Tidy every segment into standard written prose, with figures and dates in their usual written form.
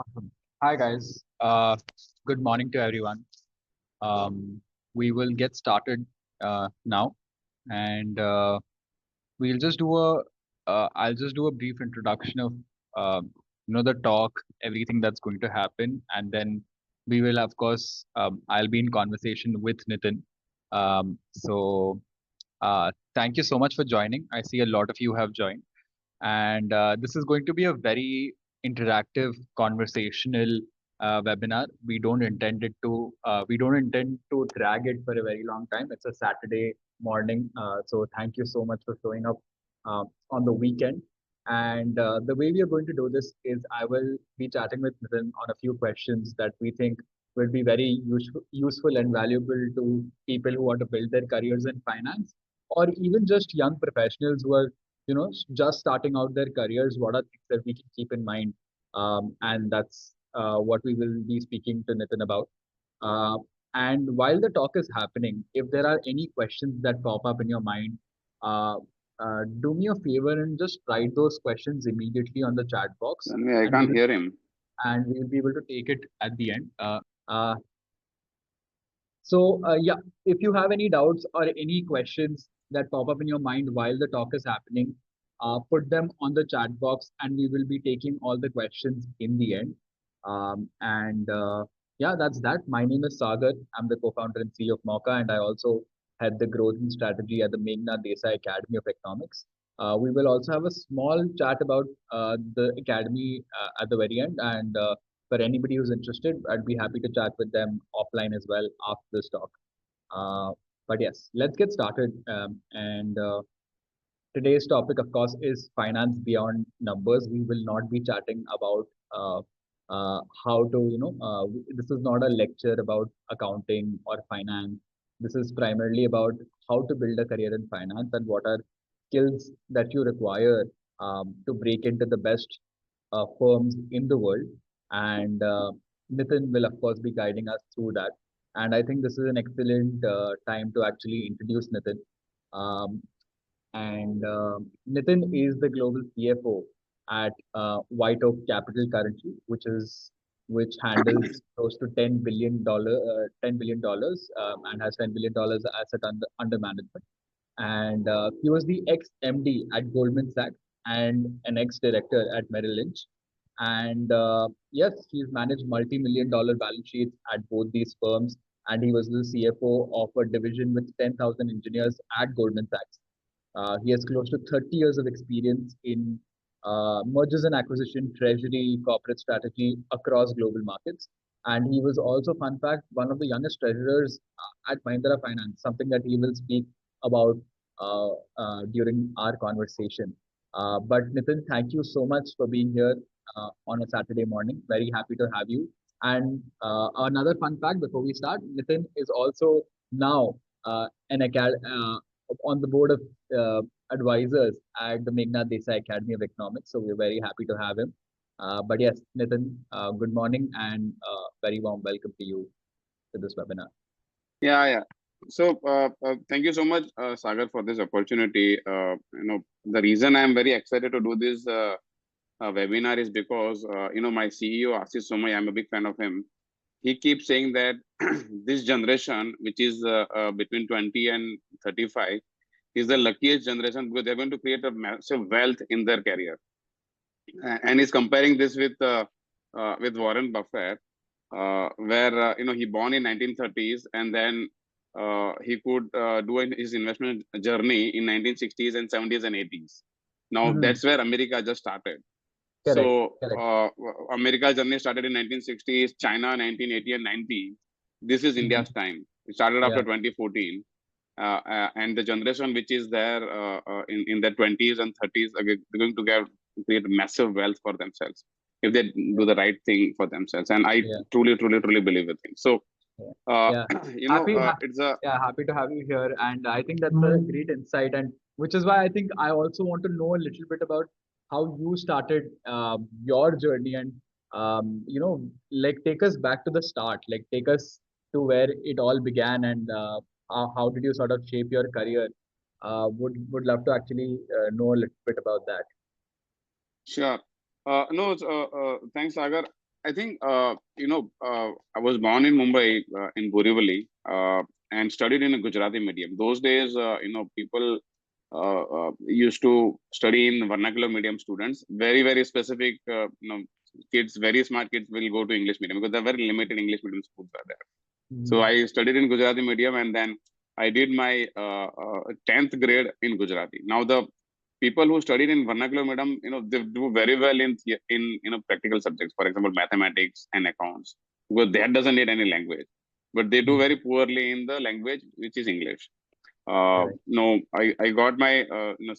Awesome. Hi, guys. Good morning to everyone. Um, we will get started now, and we'll just do a. I'll just do a brief introduction of the talk, everything that's going to happen, and then we will, of course, I'll be in conversation with Nitin. Thank you so much for joining. I see a lot of you have joined. And this is going to be a very interactive, conversational webinar. We don't intend to drag it for a very long time. It's a Saturday morning, so thank you so much for showing up on the weekend. And the way we are going to do this is I will be chatting with Nitin on a few questions that we think will be very useful and valuable to people who want to build their careers in finance, or even just young professionals who are just starting out their careers. What are things that we can keep in mind? And that's what we will be speaking to Nitin about. uh, and while the talk is happening, if there are any questions that pop up in your mind, uh, do me a favor and just write those questions immediately on the chat box, I and we can't will hear him. be able to take it at the end. Uh, yeah, if you have any doubts or any questions that pop up in your mind while the talk is happening, put them on the chat box, and we will be taking all the questions in the end. And Yeah, that's that. My name is Sagar. I'm the co-founder and CEO of Mocha, and I also head the growth and strategy at the Meghnad Desai Academy of Economics. We will also have a small chat about the academy at the very end, and for anybody who's interested, I'd be happy to chat with them offline as well after this talk. Uh, but yes, let's get started. And Today's topic, of course, is finance beyond numbers. We will not be chatting about how to, this is not a lecture about accounting or finance. This is primarily about how to build a career in finance and what are skills that you require to break into the best firms in the world. And Nitin will, of course, be guiding us through that. And I think this is an excellent time to actually introduce Nitin. Um, and Nitin is the global CFO at WhiteOak Capital currently, which handles close to $10 billion, and has $10 billion asset under management. And he was the ex MD at Goldman Sachs and an ex director at Merrill Lynch. And yes, he's managed multi-million dollar balance sheets at both these firms. And he was the CFO of a division with 10,000 engineers at Goldman Sachs. He has close to 30 years of experience in mergers and acquisition, treasury, corporate strategy across global markets. And he was also, fun fact, one of the youngest treasurers at Mahindra Finance, something that he will speak about during our conversation. But Nitin, thank you so much for being here on a Saturday morning. Very happy to have you. And another fun fact before we start, Nitin is also now on the board of advisors at the Meghnad Desai Academy of Economics. So we're very happy to have him. But yes, Nitin, good morning and very warm welcome to you to this webinar. Yeah. So thank you so much, Sagar, for this opportunity. The reason I'm very excited to do this webinar is because my CEO Ashish Somay, I'm a big fan of him. He keeps saying that this generation, which is between 20 and 35, is the luckiest generation because they're going to create a massive wealth in their career. And he's comparing this with Warren Buffett, where he born in 1930s, and then he could do his investment journey in 1960s and 70s and 80s. Now that's where America just started. Correct. So Correct. America's journey started in 1960s, China 1980 and 90. This is India's time. It started after 2014. And the generation which is there in their 20s and 30s are going to create massive wealth for themselves if they do the right thing for themselves. And I truly believe in things. So it's a happy to have you here, and I think that's a great insight, and which is why I think I also want to know a little bit about how you started your journey, and like take us back to the start, like take us to where it all began, and how did you sort of shape your career? Would love to actually know a little bit about that. Sure. No, thanks, Sagar. I think, I was born in Mumbai, in Borivali, and studied in a Gujarati medium. Those days, people used to study in vernacular medium students. Very, very specific, kids, very smart kids will go to English medium because there are very limited English medium schools are there. So Mhm. I studied in Gujarati medium, and then I did my 10th grade in Gujarati. Now the people who studied in vernacular medium, they do very well in practical subjects, for example, mathematics and accounts, because that doesn't need any language. But they do Mhm. very poorly in the language, which is English. Correct. No, I got my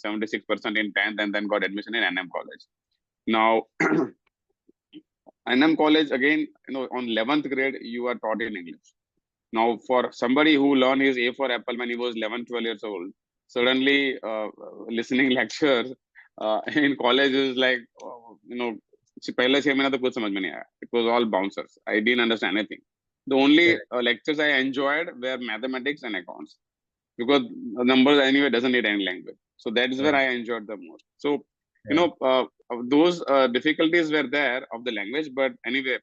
76% in 10th, and then got admission in NM college. Now NM college again, on 11th grade you are taught in English. Now, for somebody who learned his A for apple when he was 11, 12 years old, suddenly listening lectures in college is like, पहले 6 महीना तो कुछ समझ में नहीं आया. It was all bouncers. I didn't understand anything. The only Correct. lectures I enjoyed were mathematics and accounts, because numbers anyway doesn't need any language. So that is where Yeah. I enjoyed the most. So, Yeah. those difficulties were there of the language, but anyway,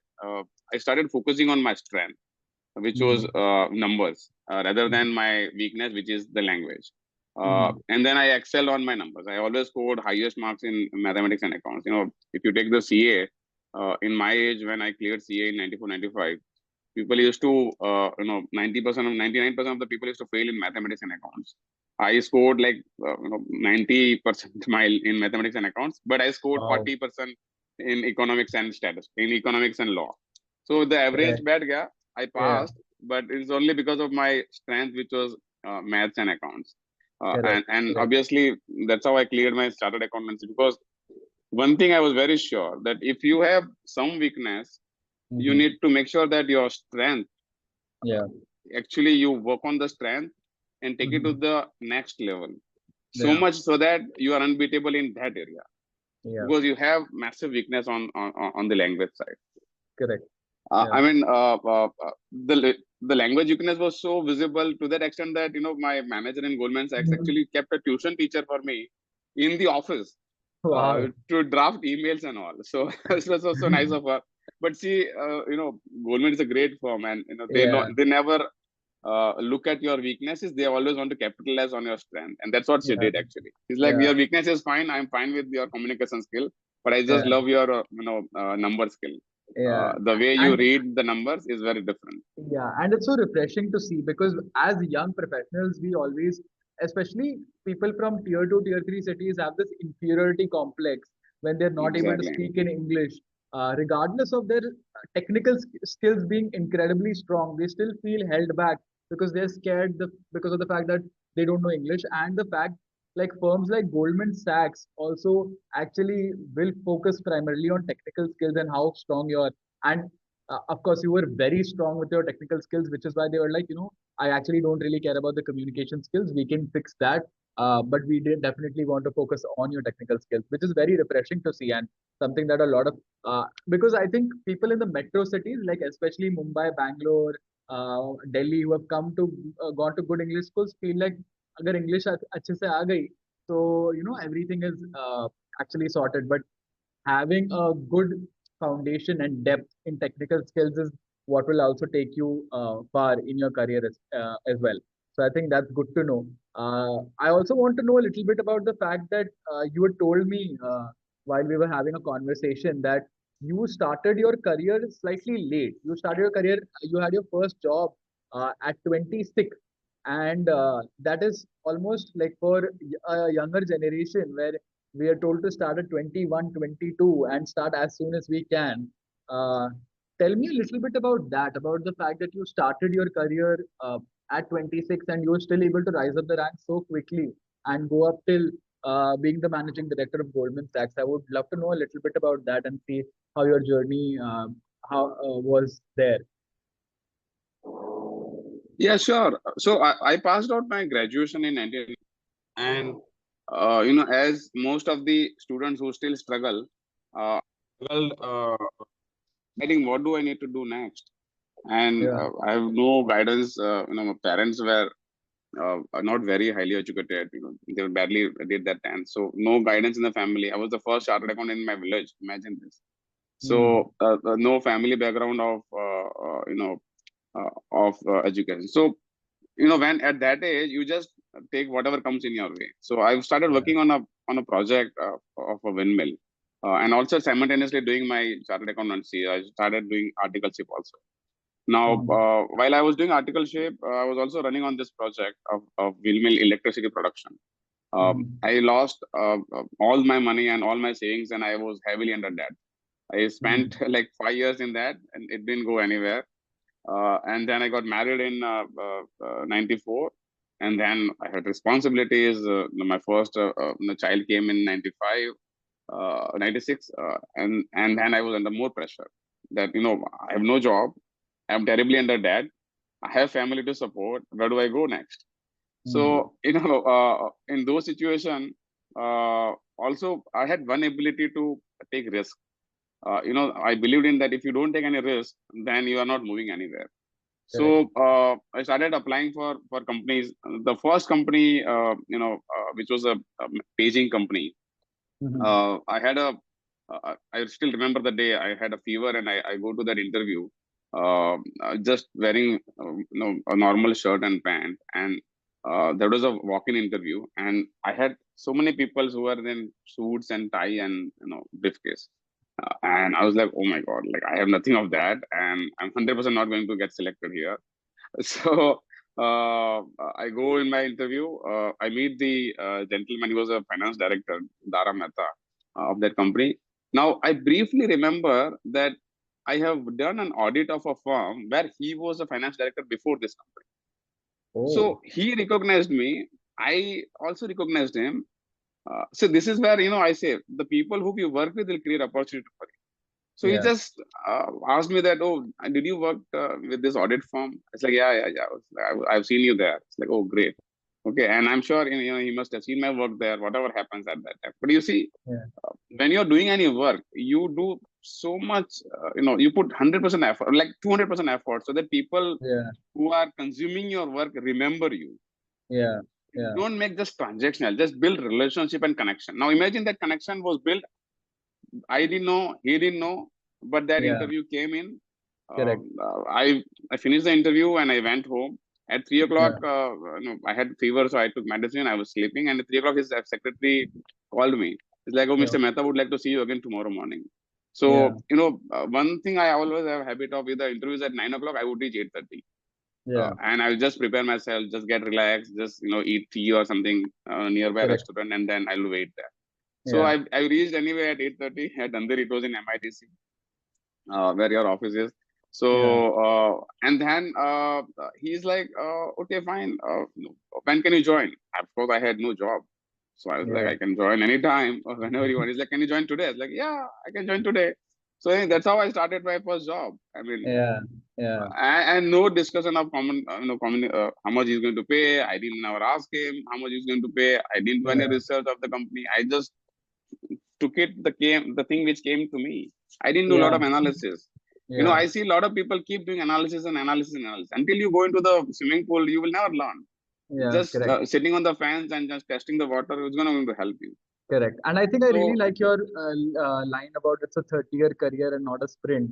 I started focusing on my strength, which was Mhm. numbers, rather Mhm. than my weakness, which is the language. Mhm. And then I excelled on my numbers. I always scored highest marks in mathematics and accounts. If you take the CA, in my age when I cleared CA in 94, 95, people used to, 90% of 99% of the people used to fail in mathematics and accounts. I scored like, 90% mile in mathematics and accounts, but I scored Wow. 40% in economics and in economics and law. So the average Correct. bad guy, I Yeah. passed, but it's only because of my strength, which was maths and accounts. Correct. And Correct. obviously, that's how I cleared my chartered accountancy. Because one thing I was very sure that if you have some weakness, you Mhm. need to make sure that your strength, Yeah. actually, you work on the strength and take it to Mhm. the next level. So Yeah. much so that you are unbeatable in that area, Yeah. because you have massive weakness on the language side. Correct. I Yeah. mean, the language weakness was so visible to that extent that my manager in Goldman Sachs Mhm. actually kept a tuition teacher for me in the office, Wow. to draft emails and all. So it was so nice of her. But see, Goldman is a great firm, and Yeah. they never look at your weaknesses. They always want to capitalize on your strength, and that's what she Yeah. did actually. She's like, Yeah. your weakness is fine. I'm fine with your communication skill, but I just Yeah. love your number skill. Yeah. The way you And read the numbers is very different. yeah, and it's so refreshing to see because as young professionals, we always, especially people from tier two, tier three cities, have this inferiority complex when they're not able to Exactly. speak in English. Regardless of their technical skills being incredibly strong, they still feel held back because they're scared because of the fact that they don't know English and the fact like firms like Goldman Sachs also actually will focus primarily on technical skills and how strong you are. And of course you were very strong with your technical skills, which is why they were like, I actually don't really care about the communication skills, we can fix that, but we did definitely want to focus on your technical skills, which is very refreshing to see and something that a lot of because I think people in the metro cities like especially Mumbai, Bangalore, Delhi, who have come to gone to good English schools feel like अगर English अच्छे से आ गई so everything is actually sorted, but having a good foundation and depth in technical skills is what will also take you far in your career as well. So I think that's good to know. I also want to know a little bit about the fact that you had told me while we were having a conversation that you started your career slightly late. You started your career, you had your first job at 26, and that is almost like for a younger generation where we are told to start at 21, 22, and start as soon as we can. uh, Tell me a little bit about that, about the fact that you started your career at 26 and you were still able to rise up the ranks so quickly and go up till being the managing director of Goldman Sachs. I would love to know a little bit about that and see how your journey how was there. Yeah, sure. So I passed out my graduation in 19, and as most of the students who still struggle, well, deciding what do I need to do next, and Yeah. I have no guidance. My parents were not very highly educated. They badly did that, and so no guidance in the family. I was the first chartered accountant in my village. Imagine this. So no family background of education. So when at that age you just take whatever comes in your way. So I've started Yeah. working on a project of a windmill, and also simultaneously doing my chartered accountancy. I started doing articleship also. Now, while I was doing articleship, I was also running on this project of windmill electricity production. I lost all my money and all my savings, and I was heavily under debt. I spent like 5 years in that, and it didn't go anywhere. And then I got married in '94, and then I had responsibilities. My first child came in '95, '96, and then I was under more pressure. That I have no job, I'm terribly under debt, I have family to support. Where do I go next? So in those situations, also I had one ability to take risk. I believed in that if you don't take any risk, then you are not moving anywhere. Correct. So I started applying for companies. The first company, which was a paging company. I had I still remember the day I had a fever and I go to that interview, just wearing a normal shirt and pant, and there was a walk-in interview, and I had so many people who were in suits and tie and briefcase, and I was like, oh my god, like I have nothing of that, and I'm 100% not going to get selected here. So I go in my interview. I meet the gentleman. He was a finance director, Dara Mehta, of that company. Now I briefly remember that I have done an audit of a firm where he was a finance director before this company. Oh, So he recognized me. I also recognized him. So this is where I say the people who we work with will create opportunity for you. So he yeah. just asked me that, oh, did you work with this audit firm? It's like, yeah, yeah, yeah. I've seen you there. It's like, oh, great. Okay, and I'm sure he must have seen my work there, whatever happens at that time. But you see, Yeah. when you're doing any work, you do so much, you put 100% effort, like 200% effort, so that people Yeah. who are consuming your work remember you. Yeah. Yeah. Don't make just transactional, just build relationship and connection. Now imagine that connection was built. I didn't know, he didn't know, but that Yeah. interview came in. Correct. I finished the interview and I went home. At 3 o'clock, Yeah. I had fever, so I took medicine. I was sleeping, and at 3 o'clock, his secretary called me. He's like, "Oh, Yeah. Mr. Mehta would like to see you again tomorrow morning." Yeah. So, one thing I always have a habit of with the interviews at 9 o'clock, I would reach 8:30, Yeah. and I'll just prepare myself, just get relaxed, just eat tea or something nearby Correct. restaurant, and then I'll wait there. So Yeah. I reached anyway at 8:30 at Andheri. It was in MITC, where your office is. So Yeah. and then he's like, okay, fine. When can you join? Of course, I had no job, so I was like, Yeah. I can join anytime or whenever you want. He's like, can you join today? I was like, yeah, I can join today. So that's how I started my first job. I mean, Yeah. Yeah. and no discussion of how much he's going to pay. I didn't never ask him how much he's going to pay. I didn't do any Yeah. research of the company. I just took it the thing which came to me. I didn't do a lot Yeah. of analysis. Yeah. I see a lot of people keep doing analysis and analysis and analysis. Until you go into the swimming pool, you will never learn. Yeah. Just Correct. sitting on the fence and just testing the water is going to help you. Correct. And I think I really So like your line about it's a 30-year career and not a sprint.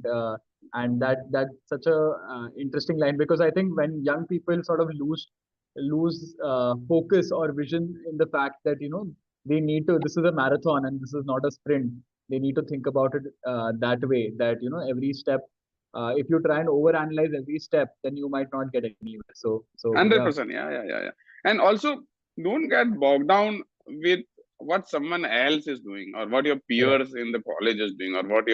And that's such a interesting line because I think when young people sort of lose focus or vision in the fact that they need to, this is a marathon and this is not a sprint. They need to think about it that way. That every step. If you try and overanalyze every step, then you might not get anywhere. So yeah, 100%, yeah, yeah, yeah, yeah. And also, don't get bogged down with what someone else is doing or what your correct, peers in the college is doing or what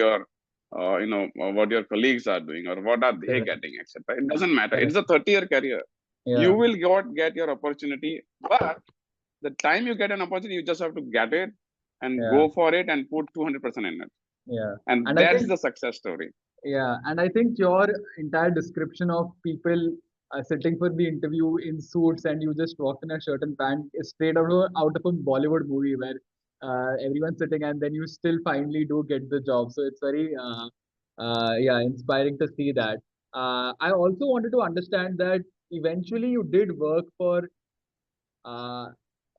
your colleagues are doing or what are they correct, getting, etc. It doesn't matter. It's correct. a 30-year career. You Yeah, will get your opportunity, but the time you get an opportunity, you just have to get it and yeah, go for it and put 200% in it. yeah. And And I that's think the success story. Yeah, and I think your entire description of people sitting for the interview in suits and you just walked in a shirt and pant is straight out of a Bollywood movie where everyone's sitting and then you still finally do get the job. So it's very, yeah, inspiring to see that. I also wanted to understand that eventually you did work for uh,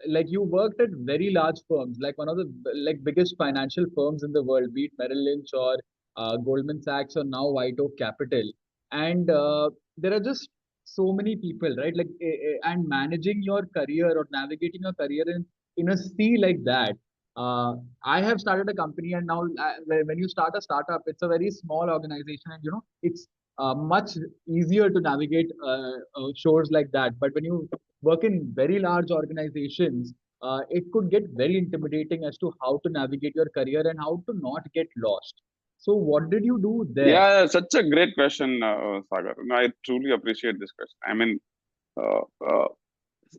like you worked at very large firms, like one of the like biggest financial firms in the world, be it Merrill Lynch or Goldman Sachs, or now WhiteOak Capital. And there are just so many people, right? Like, and managing your career or navigating your career in a sea like that. Uh, I have started a company, and now when you start a startup, it's a very small organization, and it's much easier to navigate shores like that. But when you work in very large organizations, it could get very intimidating as to how to navigate your career and how to not get lost. So, what did you do there? Yeah, such a great question, Sagar. No, I truly appreciate this question. I mean, uh, uh,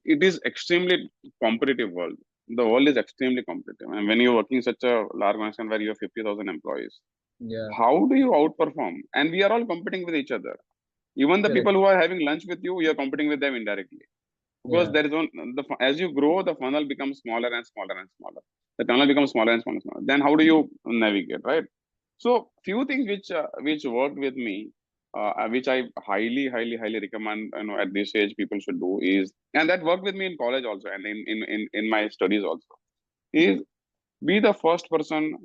it is extremely competitive world. The world is extremely competitive, and when you're working such a large organization where you have 50,000 employees, Yeah, how do you outperform? And we are all competing with each other. Even the correct. people who are having lunch with you, you are competing with them indirectly, because Yeah, there is one as you grow, the funnel becomes smaller and smaller and smaller. The tunnel becomes smaller and smaller and smaller. Then how do you navigate, right? So few things which worked with me, which I highly recommend, at this age people should do is, and that worked with me in college also, and in my studies also, is be the first person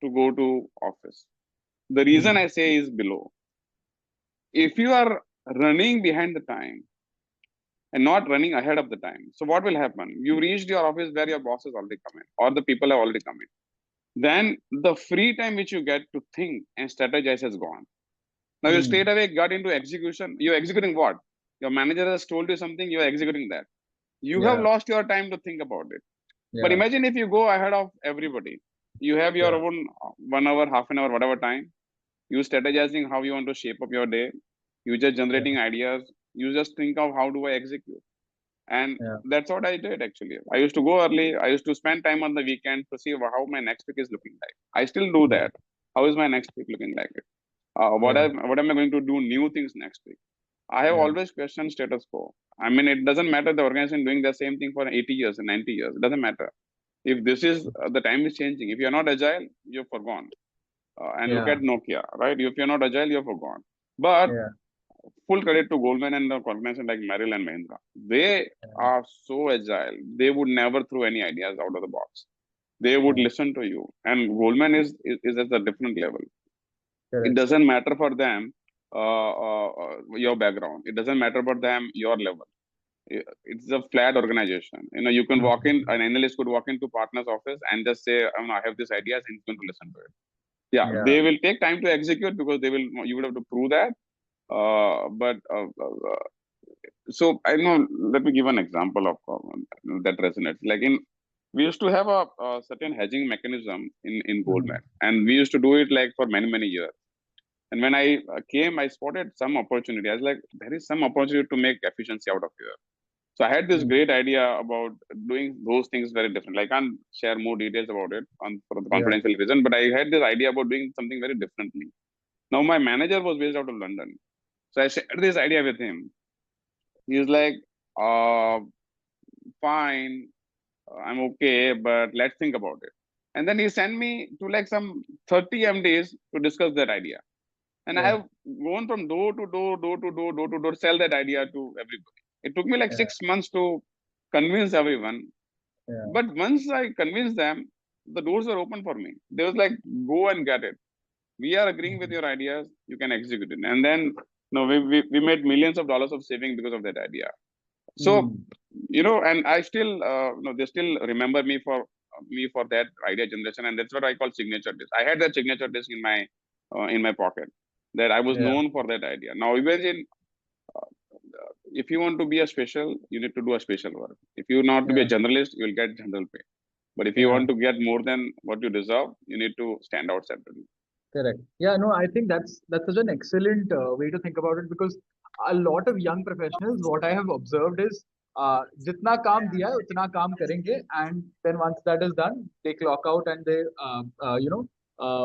to go to office. The reason mm, I say is below. If you are running behind the time and not running ahead of the time, so what will happen? You reached your office where your boss has already come in, or the people have already come in. Then the free time which you get to think and strategize has gone. Now you straight mm, away got into execution. You're executing what? Your manager has told you something, you're executing that. You have yeah, lost your time to think about it. But yeah, imagine if you go ahead of everybody. You have your yeah, own 1 hour, half an hour, whatever time. You strategizing how you want to shape up your day. You just yeah, generating ideas. You just think of how do I execute. And yeah, that's what I did actually. I used to go early. I used to spend time on the weekend to see how my next week is looking like. I still do mm, that. How is my next week looking like? yeah, What am I going to do new things next week? I have yeah, always questioned status quo. I mean, it doesn't matter the organization doing the same thing for 80 years and 90 years. It doesn't matter. If this is the time is changing. If you're not agile, you're forgone. And look yeah, at Nokia, right? If you're not agile, you're forgone. But yeah, full credit to Goldman and the organization like Merrill and Mahindra. They yeah, are so agile. They would never throw any ideas out of the box. They would yeah, listen to you. And Goldman is at a different level. It correct. doesn't matter for them your background. It doesn't matter for them your level. It's a flat organization. You can walk in, Mm, an analyst could walk into partner's office and just say, I have this ideas, and he's going to listen to it. Yeah, yeah, they will take time to execute because you would have to prove that. But so I know. Let me give an example of that resonates. Like we used to have a certain hedging mechanism in mm, Goldman, and we used to do it like for many years. And when I came, I spotted some opportunity. I was like, there is some opportunity to make efficiency out of here. So I had this mm, great idea about doing those things very different. I can't share more details about it for the yeah, confidential reason, but I had this idea about doing something very differently. Now my manager was based out of London, so I shared this idea with him. He's like, uh, "Fine, I'm okay, but let's think about it." And then he sent me to like some 30 MDs to discuss that idea. And I yeah, have gone from door to door, sell that idea to everybody. It took me like yeah, 6 months to convince everyone. yeah, But once I convinced them, the doors were open for me. They was like, go and get it. We are agreeing with mm, your ideas. You can execute it. And then, we made millions of dollars of saving because of that idea. So, mm, and I still, they still remember me for that idea generation. And that's what I call signature disk. I had that signature disk in my pocket, that I was yeah, known for that idea. Now, imagine, if you want to be a special, you need to do a special work. If you want to be a yeah, generalist, you will get general pay. But if you yeah. want to get more than what you deserve, you need to stand out separately. Correct. Yeah, no, I think that's such an excellent way to think about it, because a lot of young professionals, what I have observed is, जितना काम दिया है उतना काम करेंगे, and then once that is done, they clock out and they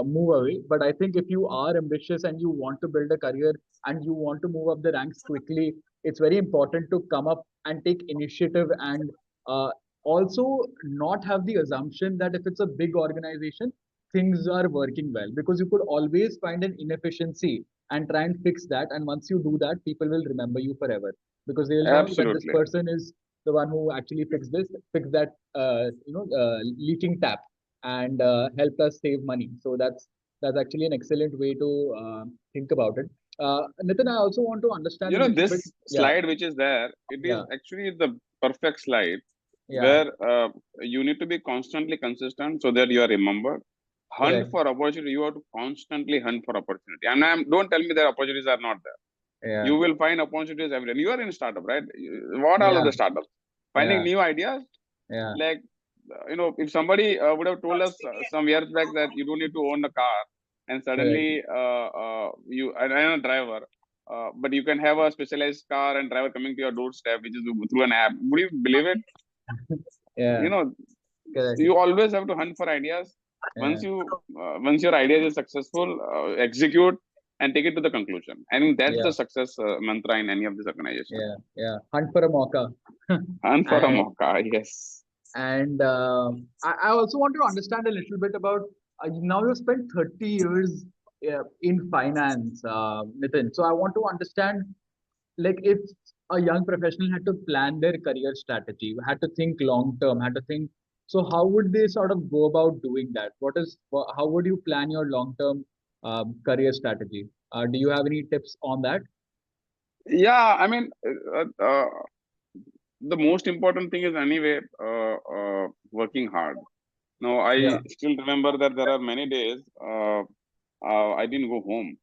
move away. But I think if you are ambitious and you want to build a career and you want to move up the ranks quickly, it's very important to come up and take initiative, and uh, also not have the assumption that if it's a big organization, things are working well, because you could always find an inefficiency and try and fix that. And once you do that, people will remember you forever, because they'll know that this Absolutely. person is the one who actually fixed that leaking tap, and helped us save money. So That's actually an excellent way to think about it. Nitin, I also want to understand a little bit. This Yeah, slide which is there, it is yeah, actually the perfect slide yeah, where you need to be constantly consistent so that you are remembered. Hunt correct. for opportunity. You have to constantly hunt for opportunity. And don't tell me that opportunities are not there. Yeah, You will find opportunities everywhere. You are in startup, right? What all of yeah, the startups? Finding yeah, new ideas. yeah, Like, if somebody would have told us some years back that you don't need to own a car, and correct. suddenly I am a driver, but you can have a specialized car and driver coming to your doorstep, which is through an app. Would you believe it? Yeah, You know, correct. you always have to hunt for ideas. Yeah, Once your idea is successful, execute and take it to the conclusion. I think that's yeah, the success mantra in any of this organization. yeah, yeah. Hunt for a mocha. Hunt for a And mocha. Yes. I also want to understand a little bit about now you've spent 30 years in finance, Nitin. So I want to understand, like, if a young professional had to plan their career strategy, had to think long term, had to think, so how would they sort of go about doing that? How would you plan your long term career strategy? Do you have any tips on that? Yeah, I mean, the most important thing is anyway working hard. Now, Yeah, I still remember that there are many days I didn't go home,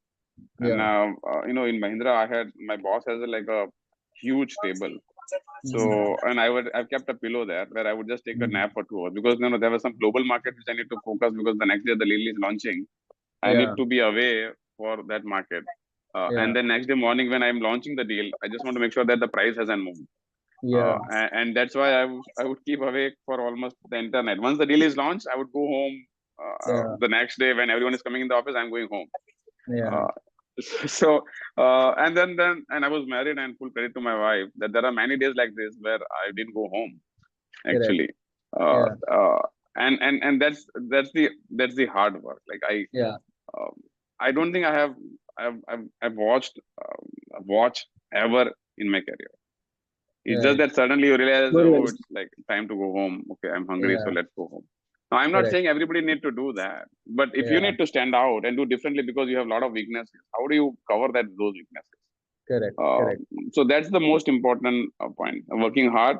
and yeah. in Mahindra, I had my boss has like a huge table. Mm, So, and I've kept a pillow there where I would just take a mm, nap for 2 hours because there was some global market which I need to focus because the next day the Lily is launching. I need yeah, to be away for that market. yeah, And then next day morning when I'm launching the deal, I just want to make sure that the price hasn't moved. yeah, And that's why I would keep awake for almost the entire night. Once the deal is launched, I would go home yeah, the next day when everyone is coming in the office. I'm going home. yeah, Uh, so and I was married, and full credit to my wife that there are many days like this where I didn't go home correct. actually. Uh, Yeah, uh, and that's the hard work. Like yeah, um, I don't think I've watched watch ever in my career. It's just right. that suddenly you realize, Very oh, well. it's like time to go home. Okay, I'm hungry, so Yeah, let's go home. Now, I'm not correct. saying everybody need to do that, but if you Yeah, need to stand out and do differently because you have a lot of weaknesses, how do you cover those weaknesses? correct, Uh, correct. so that's the most important point. Working hard.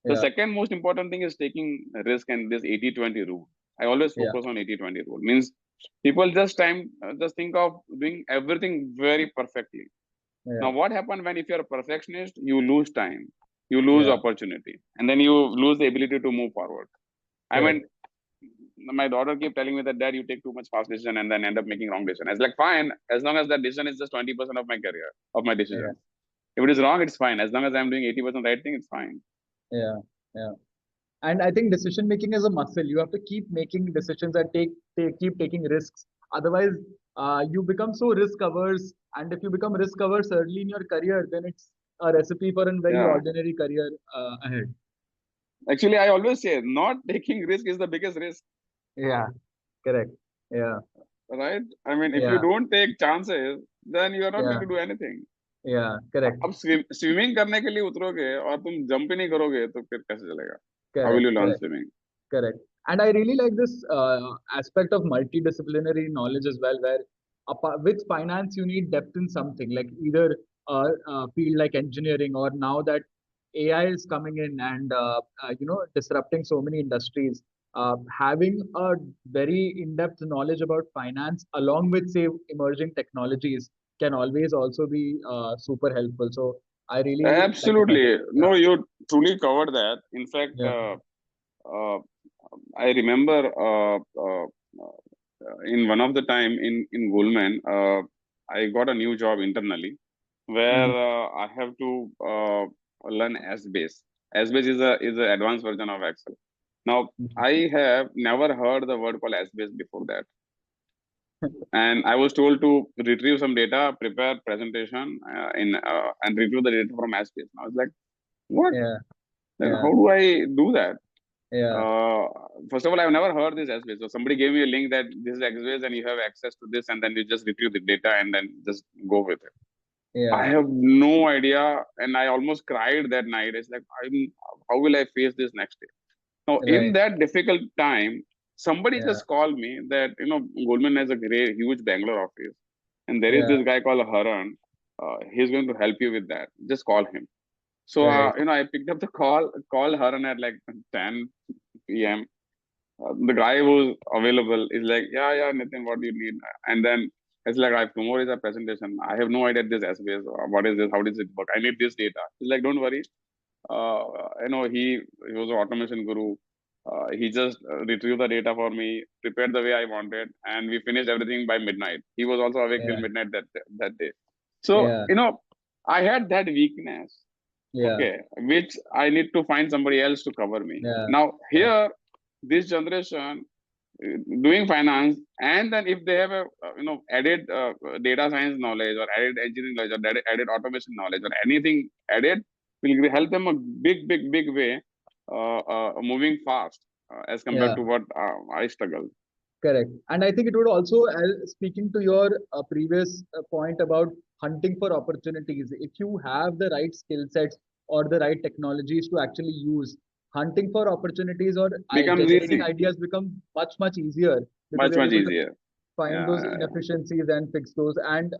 The Yeah, second most important thing is taking risk and this 80-20 rule. I always yeah, focus on 80-20 rule. Means people just think of doing everything very perfectly. Now, yeah, what happens when if you're a perfectionist, you lose time, you lose yeah, opportunity, and then you lose the ability to move forward. I correct. mean, my daughter keep telling me that dad, you take too much fast decision and then end up making wrong decision. It's like fine, as long as that decision is just 20% of my career, of my Yeah, decision. If it is wrong, it's fine. As long as I'm doing 80% right thing, it's fine. yeah, yeah. And I think decision making is a muscle. You have to keep making decisions and keep taking risks. Otherwise, you become so risk averse. And if you become risk averse early in your career, then it's a recipe for a very Yeah. ordinary career ahead. Actually, I always say not taking risk is the biggest risk, Yeah, correct. Yeah, right? I mean, if you yeah, don't take chances, then you are not going yeah, to do anything. yeah, correct, अब swimming करने के लिए उतरोगे और तुम jump ही नहीं करोगे तो फिर कैसे चलेगा? How will correct, you learn correct. swimming? Correct. And I really like this aspect of multidisciplinary knowledge as well, where with finance, you need depth in something like either a field like engineering, or now that AI is coming in and disrupting so many industries. Having a very in-depth knowledge about finance along with, say, emerging technologies can always also be super helpful. So I really like the fact that, Absolutely. yeah, No, you truly covered that. In fact, yeah, uh, I remember in one of the time in Goldman, I got a new job internally where mhm, I have to learn S-base. S-base is a advanced version of Excel. Now, mhm. I have never heard the word called S-base before that, and I was told to retrieve some data, prepare presentation in and review the data from S-base. I was like, what? Yeah, Then yeah, how do I do that? yeah, Uh, First of all, I've never heard this S-base. So somebody gave me a link that this is X-base and you have access to this, and then you just retrieve the data and then just go with it. I yeah, have no idea, and I almost cried that night. It's like, how will I face this next day? Now, in right. that difficult time, Somebody Yeah. just called me that, Goldman has a great, huge Bangalore office, and there is Yeah. this guy called Haran. He's going to help you with that. Just call him. So, Right. I picked up the called Haran at like 10 p.m. The guy who's available is like, yeah, Nitin, what do you need? And then it's like, tomorrow is a presentation. I have no idea this SBS. What is this? How does it work? I need this data. He's like, don't worry. Uh, he was an automation guru. He just retrieved the data for me, prepared the way I wanted, and we finished everything by midnight. He was also awake till Yeah. midnight that day. So, Yeah. I had that weakness, Yeah. okay, which I need to find somebody else to cover me. Yeah. Now, Yeah. here, this generation doing finance, and then if they have a added data science knowledge or added engineering knowledge or added automation knowledge or anything added, will help them a big way, moving fast, as compared Yeah. to what I struggle. Correct. And I think it would also, speaking to your previous point about hunting for opportunities, if you have the right skill sets or the right technologies to actually use, hunting for opportunities or Becomes generating easy, ideas become much easier because much you're able to easier. find Yeah, those inefficiencies and fix those. And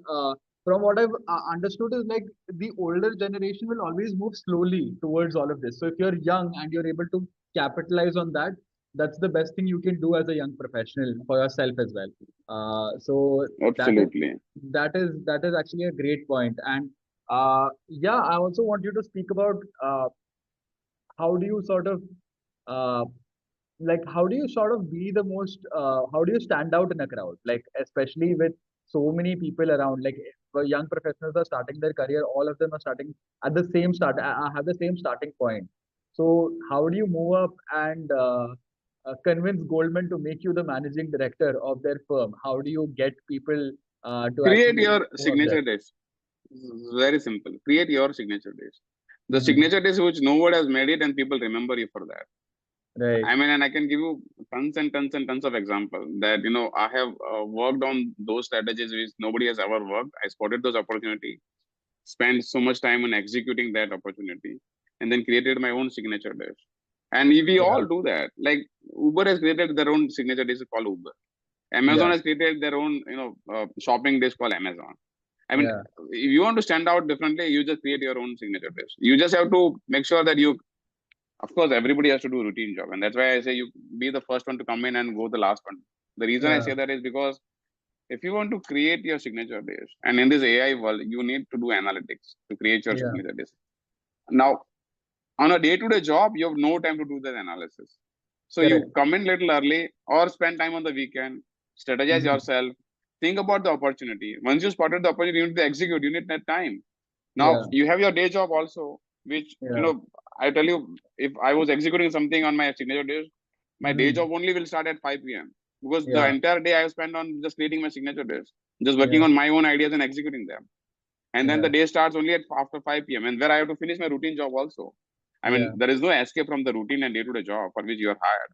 from what I've understood is like the older generation will always move slowly towards all of this. So if you're young and you're able to capitalize on that, that's the best thing you can do as a young professional for yourself as well. So that is absolutely. that is actually a great point. And yeah, I also want you to speak about how do you sort of uh, like how do you sort of be the most how do you stand out in a crowd, like especially with so many people around, like young professionals are starting their career, all of them are starting at the same have the same starting point. So how do you move up and convince Goldman to make you the managing director of their firm? How do you get people to Create actually your move up there? signature dish. Very simple. Create your signature dish. The Hmm. signature dish which no one has made it, and people remember you for that. Right. I mean, and I can give you tons and tons and tons of examples that, I have worked on those strategies which nobody has ever worked. I spotted those opportunities, spent so much time on executing that opportunity, and then created my own signature dish. And we Yeah. all do that. Like Uber has created their own signature dish called Uber. Amazon Yeah. has created their own, shopping dish called Amazon. I mean, Yeah. if you want to stand out differently, you just create your own signature dish. You just have to make sure that you, of course, everybody has to do a routine job. And that's why I say you be the first one to come in and go the last one. The reason I Yeah. say that is because if you want to create your signature dish, and in this AI world, you need to do analytics to create your Yeah. signature dish. Now, on a day-to-day job, you have no time to do that analysis. So you Correct. come in little early or spend time on the weekend, strategize Hmm. yourself, think about the opportunity. Once you spotted the opportunity, you need to execute. You need that time. Now Yeah. you have your day job also, which, Yeah. I tell you, if I was executing something on my signature days, my day Hmm. job only will start at 5 p.m. because the Yeah. entire day I have spent on just creating my signature days, just working Yeah. on my own ideas and executing them. And then Yeah. the day starts only at after 5 p.m. and where I have to finish my routine job also. I mean, Yeah. there is no escape from the routine and day-to-day job for which you are hired.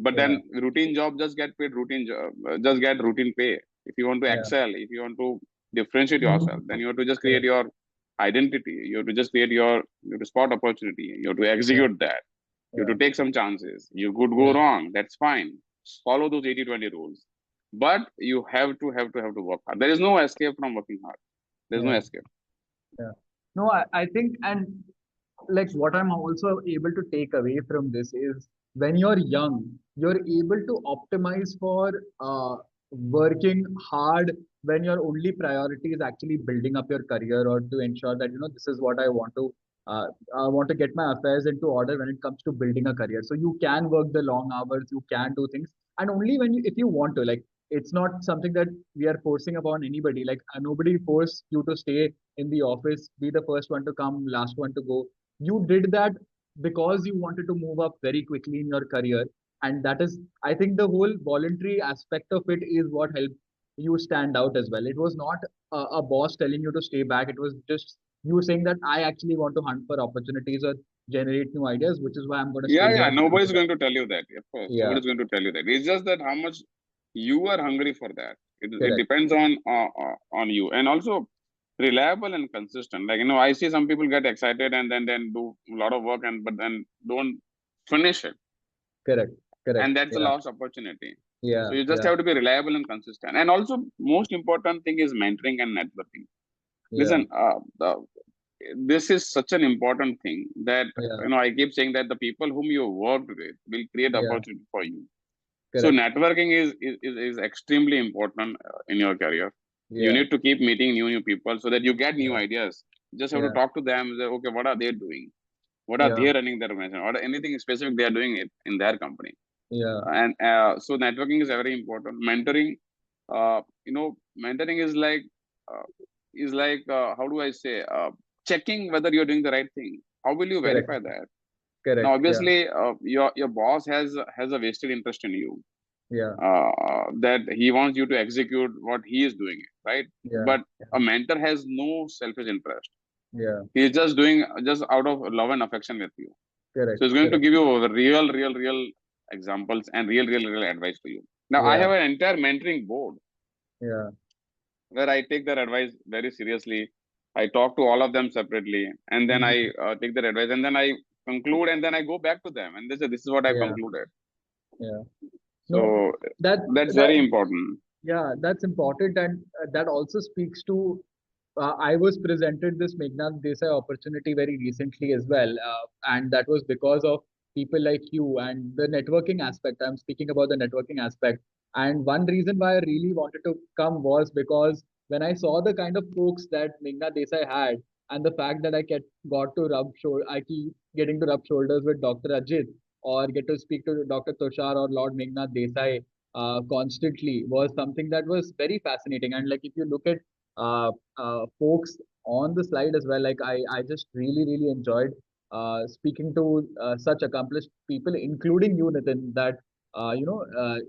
But Yeah. then routine job just get paid routine job, just get routine pay. If you want to Yeah. excel, if you want to differentiate yourself, then you have to just create Correct. your identity. You have to just create you have to spot opportunity. You have to Yeah. execute that. You have Yeah. to take some chances. You could go Yeah. wrong. That's fine. Follow those 80-20 rules. But you have to work hard. There is no escape from working hard. There's no Yeah. escape. Yeah. No, I think, and like what I'm also able to take away from this is when you're young, you're able to optimize for working hard when your only priority is actually building up your career or to ensure that this is what uh, I want to get my affairs into order when it comes to building a career. So you can work the long hours, you can do things, and only when if you want to. Like it's not something that we are forcing upon anybody. Like nobody forced you to stay in the office, be the first one to come, last one to go. You did that because you wanted to move up very quickly in your career. And that is, I think, the whole voluntary aspect of it is what helped you stand out as well. It was not a boss telling you to stay back. It was just you saying that I actually want to hunt for opportunities or generate new ideas, which is why I'm going to stay Yeah, here yeah. and keep Nobody's it up. going to tell you that. Of course, Yeah, nobody's going to tell you that. It's just that how much you are hungry for that. It correct. depends on you, and also reliable and consistent. Like I see some people get excited and then do a lot of work and but then don't finish it. Correct. Correct. and that's a Yeah. lost opportunity. Yeah. So you just Yeah. have to be reliable and consistent. And also, most important thing is mentoring and networking. Yeah. Listen, this is such an important thing that Yeah. I keep saying that the people whom you worked with will create Yeah. opportunity for you. So Correct. networking is extremely important in your career. You Yeah. need to keep meeting new people so that you get new Yeah. ideas. You just have to Yeah. talk to them. Say, okay, what are they doing? What are Yeah. they running their organization? Or anything specific they are doing it in their company. Yeah. And so networking is very important. Mentoring, mentoring uh, how do I say, checking whether you're doing the right thing. How will you Correct. verify that? Now, Correct. Yeah. obviously, your boss has a vested interest in you, Yeah. that he wants you to execute what he is doing, right? Yeah. But Yeah. a mentor has no selfish interest. Yeah. He is just doing just out of love and affection with you. Correct. So he's going to Correct. give you real examples and real advice to you. Now, I Yeah. have an entire mentoring board Yeah. where I take their advice very seriously. I talk to all of them separately, and then Mhm. I take their advice, and then I conclude, and then I go back to them, and they say, "This is what I Yeah. concluded." Yeah. No, So that that's that very important. yeah, that's important, and that also speaks to. I was presented this Meghnad Desai opportunity very recently as well, and that was because of people like you and the networking aspect. I'm speaking about the networking aspect, and one reason why I really wanted to come was because when I saw the kind of folks that Meghnad Desai had, and the fact that got to I keep getting to rub shoulders with Dr. Ajit, or get to speak to Dr. Tushar or Lord Meghnad Desai constantly, was something that was very fascinating. And like if you look at folks on the slide as well, like I just really enjoyed speaking to such accomplished people, including you, Nitin, that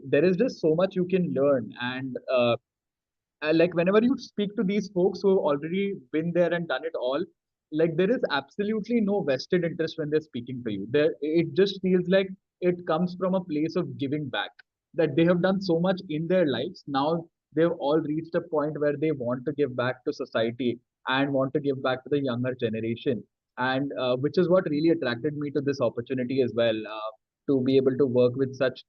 there is just so much you can learn. And like whenever you speak to these folks who have already been there and done it all, like there is absolutely no vested interest when they're speaking to you. There, it just feels like it comes from a place of giving back, that they have done so much in their lives. Now they've all reached a point where they want to give back to society and want to give back to the younger generation, and which is what really attracted me to this opportunity as well, to be able to work with such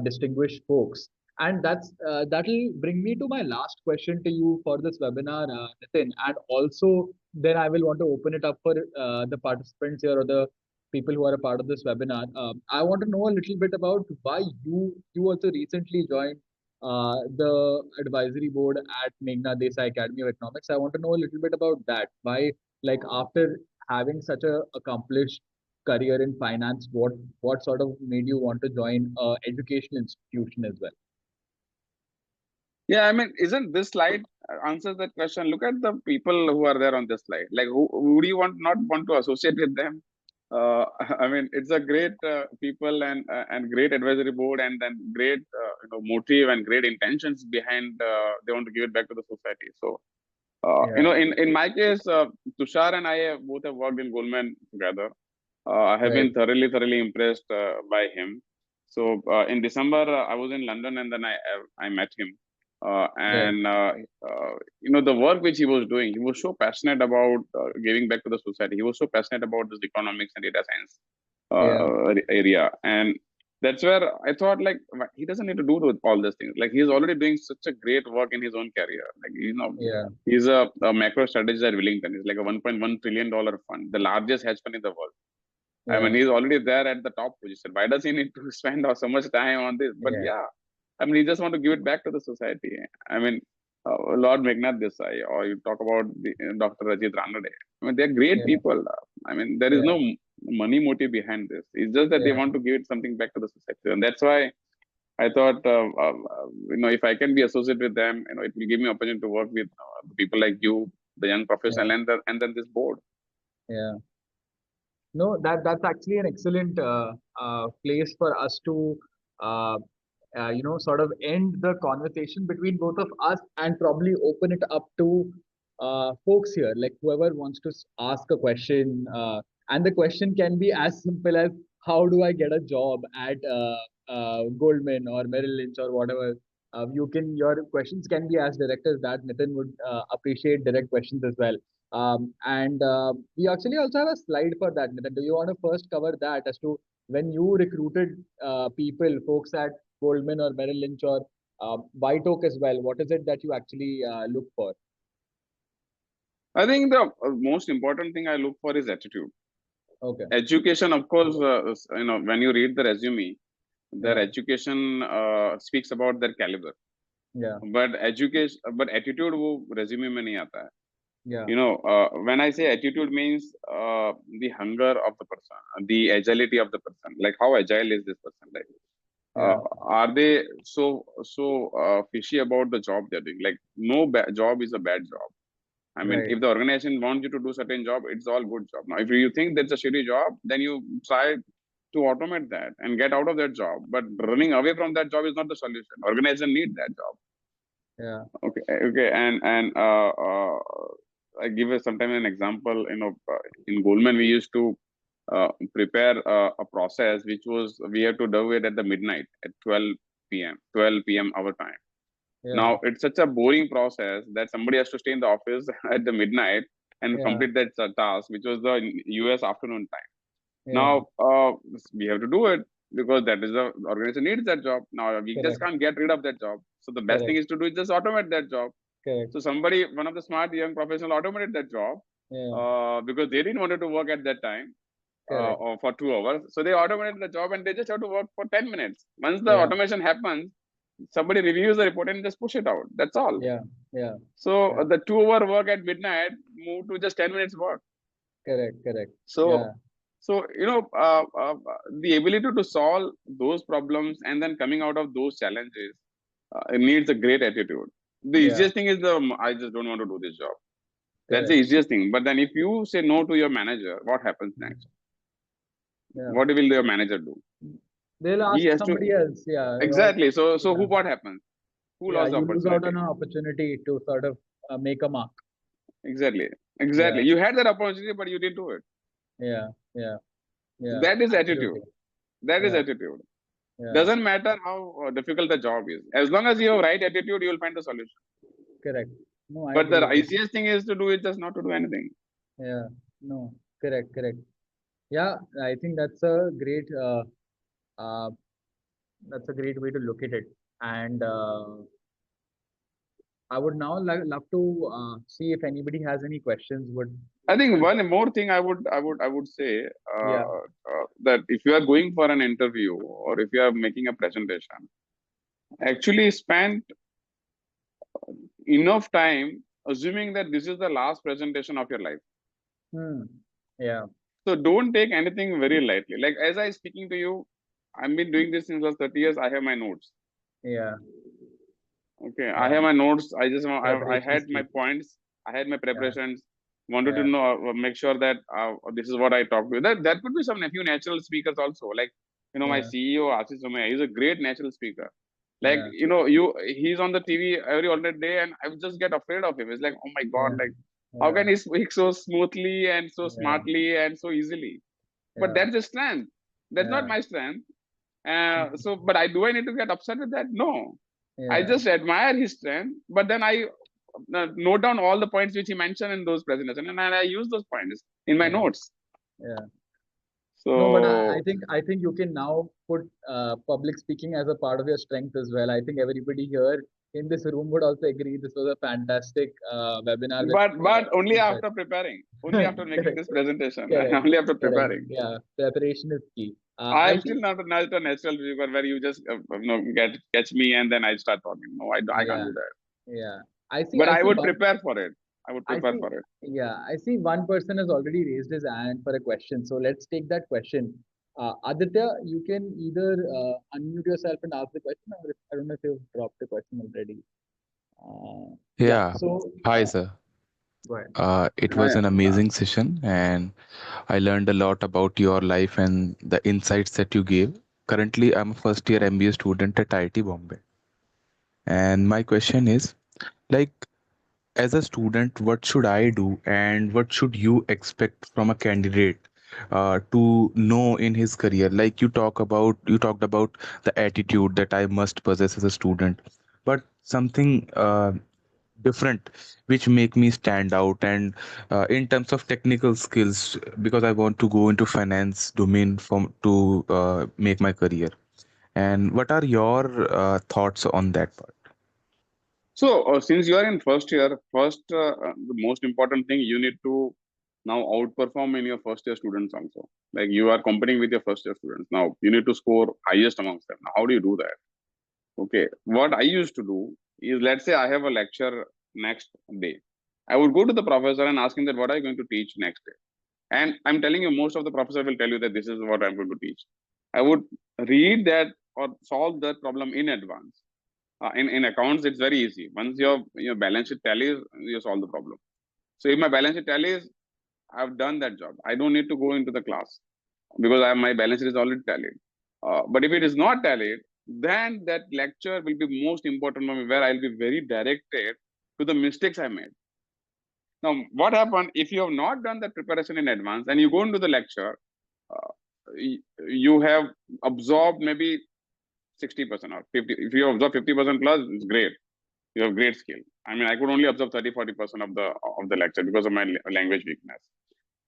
distinguished folks. And that'll bring me to my last question to you for this webinar, Nitin. And also, then I will want to open it up for the participants here, or the people who are a part of this webinar. I want to know a little bit about why you also recently joined the advisory board at Meghnad Desai Academy of Economics. I want to know a little bit about that. Why, like after having such a accomplished career in finance, what sort of made you want to join a educational institution as well? Yeah, I mean, isn't this slide answers that question? Look at the people who are there on this slide. Like, who do you not want to associate with them? I mean, it's a great people and great advisory board, and then great motive and great intentions behind. They want to give it back to the society. So Yeah. in my case, Tushar and I both have worked in Goldman together. I have Right. been thoroughly impressed by him. So in December, I was in London, and then I met him. Right. And the work which he was doing, he was so passionate about giving back to the society. He was so passionate about this economics and data science Yeah. area, and that's where I thought, like, he doesn't need to do all these things. Like, he's already doing such a great work in his own career. Like, Yeah. he's a macro strategist at Wellington. He's like a $1.1 trillion fund, the largest hedge fund in the world. I mean, Yeah. he's already there at the top position. Why does he need to spend so much time on this? But Yeah. yeah, I mean, he just want to give it back to the society. I mean, Lord Meghnad Desai, or you talk about Dr. Rajit Ranade. I mean, they're great Yeah. people. I mean, there is Yeah. no money motive behind this. It's just that they Yeah. want to give it something back to the society, and that's why I thought, if I can be associated with them, it will give me opportunity to work with people like you, the young professional, Yeah. and then this board. Yeah. No, that's actually an excellent place for us to uh, sort of end the conversation between both of us, and probably open it up to folks here, like whoever wants to ask a question. And the question can be as simple as, how do I get a job at Goldman or Merrill Lynch or whatever? Your questions can be as direct as that. Nitin would appreciate direct questions as well. And we actually also have a slide for that, Nitin. Do you want to first cover that as to when you recruited people, folks at Goldman or Merrill Lynch or WhiteOak as well, what is it that you actually look for? I think the most important thing I look for is attitude. Okay. Education, of course, when you read the resume, their Yeah. education speaks about their caliber. Yeah. But attitude वो resume में नहीं आता है. Yeah. When I say attitude means the hunger of the person, the agility of the person. Like how agile is this person? Like Yeah. are they so fishy about the job they're doing? Like no job is a bad job. I mean, Right. if the organization wants you to do certain job, it's all good job. Now, if you think that's a shitty job, then you try to automate that and get out of that job. But running away from that job is not the solution. Organization need that job. Yeah. Okay, and I give you sometimes an example. In Goldman we used to prepare a process which was we have to do it at the midnight at 12 p.m. our time. Yeah. Now it's such a boring process that somebody has to stay in the office at the midnight and Yeah. complete that task, which was the US afternoon time. Yeah. Now we have to do it because that is the organization needs that job. Now we just Correct. can't get rid of that job. So the best thing Correct. is to do is just automate that job. Correct. So one of the smart young professional automated that job Yeah. because they didn't want to work at that time Correct. or for 2 hours. So they automated the job and they just have to work for 10 minutes. Once the Yeah. automation happens, somebody reviews the report and just push it out. That's all. Yeah. Yeah. So Yeah. the 2 hour work at midnight moved to just 10 minutes work. Correct. Correct. So Yeah. so the ability to solve those problems and then coming out of those challenges it needs a great attitude. The Yeah. easiest thing is I just don't want to do this job. That's the Correct. easiest thing. But then if you say no to your manager, what happens next? Yeah. What will your manager do? They'll He ask has to somebody else. Yeah. Or exactly. So yeah. who what happens? Who Yeah. lost the You lose out on opportunity? an opportunity to sort of make a mark. Exactly. Yeah. Exactly. You had that opportunity, but you didn't do it. Yeah. Yeah. Yeah. That is Absolutely. attitude. That is Yeah. attitude. Yeah. Doesn't matter how difficult the job is. As long as you have right attitude, you will find the solution. Correct. No, I But the agree with it. easiest thing is to do is just not to do anything. Yeah. No. Correct. Correct. Yeah. I think uh, that's a great way to look at it. And I would now love to see if anybody has any questions. Would I think would one more thing I would say yeah. that if you are going for an interview or if you are making a presentation, actually spend enough time assuming that this is the last presentation of your life. Hmm. Yeah. So don't take anything very lightly. Like as I speaking to you, I've been doing this since last 30 years. I have my notes. Yeah. Okay, I Yeah. have my notes. I Preparation is had my key. points. I had my Yeah. preparations. Wanted to Yeah. know, make sure that this is what I talked to. That could be some few natural speakers also. Like my Yeah. CEO Ashish Somaya, he's a great natural speaker. Like Yeah. he's on the TV every alternate day, and I just get afraid of him. It's like, oh my God, Yeah. like how Yeah. can he speak so smoothly and so Yeah. smartly and so easily? But Yeah. that's his strength. That's not Yeah. my strength. But do I need to get upset with that? No. I Yeah. just admire his strength, but then I note down all the points which he mentioned in those presentations, and I use those points in my Yeah. notes. Yeah. No, but I So, think you can now put public speaking as a part of your strength as well. I think everybody here in this room would also agree this was a fantastic webinar with but only insights. after preparing, only after making Correct. this presentation, and Correct. only after Correct. preparing. Yeah. Preparation is key. I I am see. still not a natural speaker where you just get catch me and then I start talking. No, I can't Yeah. do that. Yeah. I see. But I I see would one. prepare for it. I would I prepare see. for it. Yeah. I see one person has already raised his hand for a question. So let's take that question. Aditya, you can either unmute yourself and ask the question, or I don't know if you've dropped the question already. Yeah. Yeah, So hi sir. go ahead. It Yeah, was an yeah. amazing session, and I learned a lot about your life and the insights that you gave. Currently, I'm a first year MBA student at IIT Bombay, and my question is, like, as a student, what should I do, and what should you expect from a candidate to know in his career? Like you talked about the attitude that I must possess as a student, but something different, which make me stand out. And in terms of technical skills, because I want to go into finance domain from to make my career. And what are your thoughts on that part? So, since you are in first year, the most important thing you need to now outperform in your first year students also. Like you are competing with your first year students. Now you need to score highest amongst them. Now, how do you do that? Okay. What I used to do is, let's say I have a lecture next day. I would go to the professor and ask him that what are you going to teach next day? And I'm telling you, most of the professor will tell you that this is what I'm going to teach. I would read that or solve that problem in advance. In accounts, it's very easy. Once your balance sheet tallies, you solve the problem. So if my balance sheet tallies, I've done that job. I don't need to go into the class because my balance sheet is already tallied. But if it is not tallied, then that lecture will be most important for me, where I'll be very directed to the mistakes I made. Now, what happened if you have not done that preparation in advance and you go into the lecture, uh, you have absorbed maybe 60% or 50. If you absorb 50% plus, it's great. You have great skill. I mean, I could only absorb 30-40% of the lecture because of my language weakness.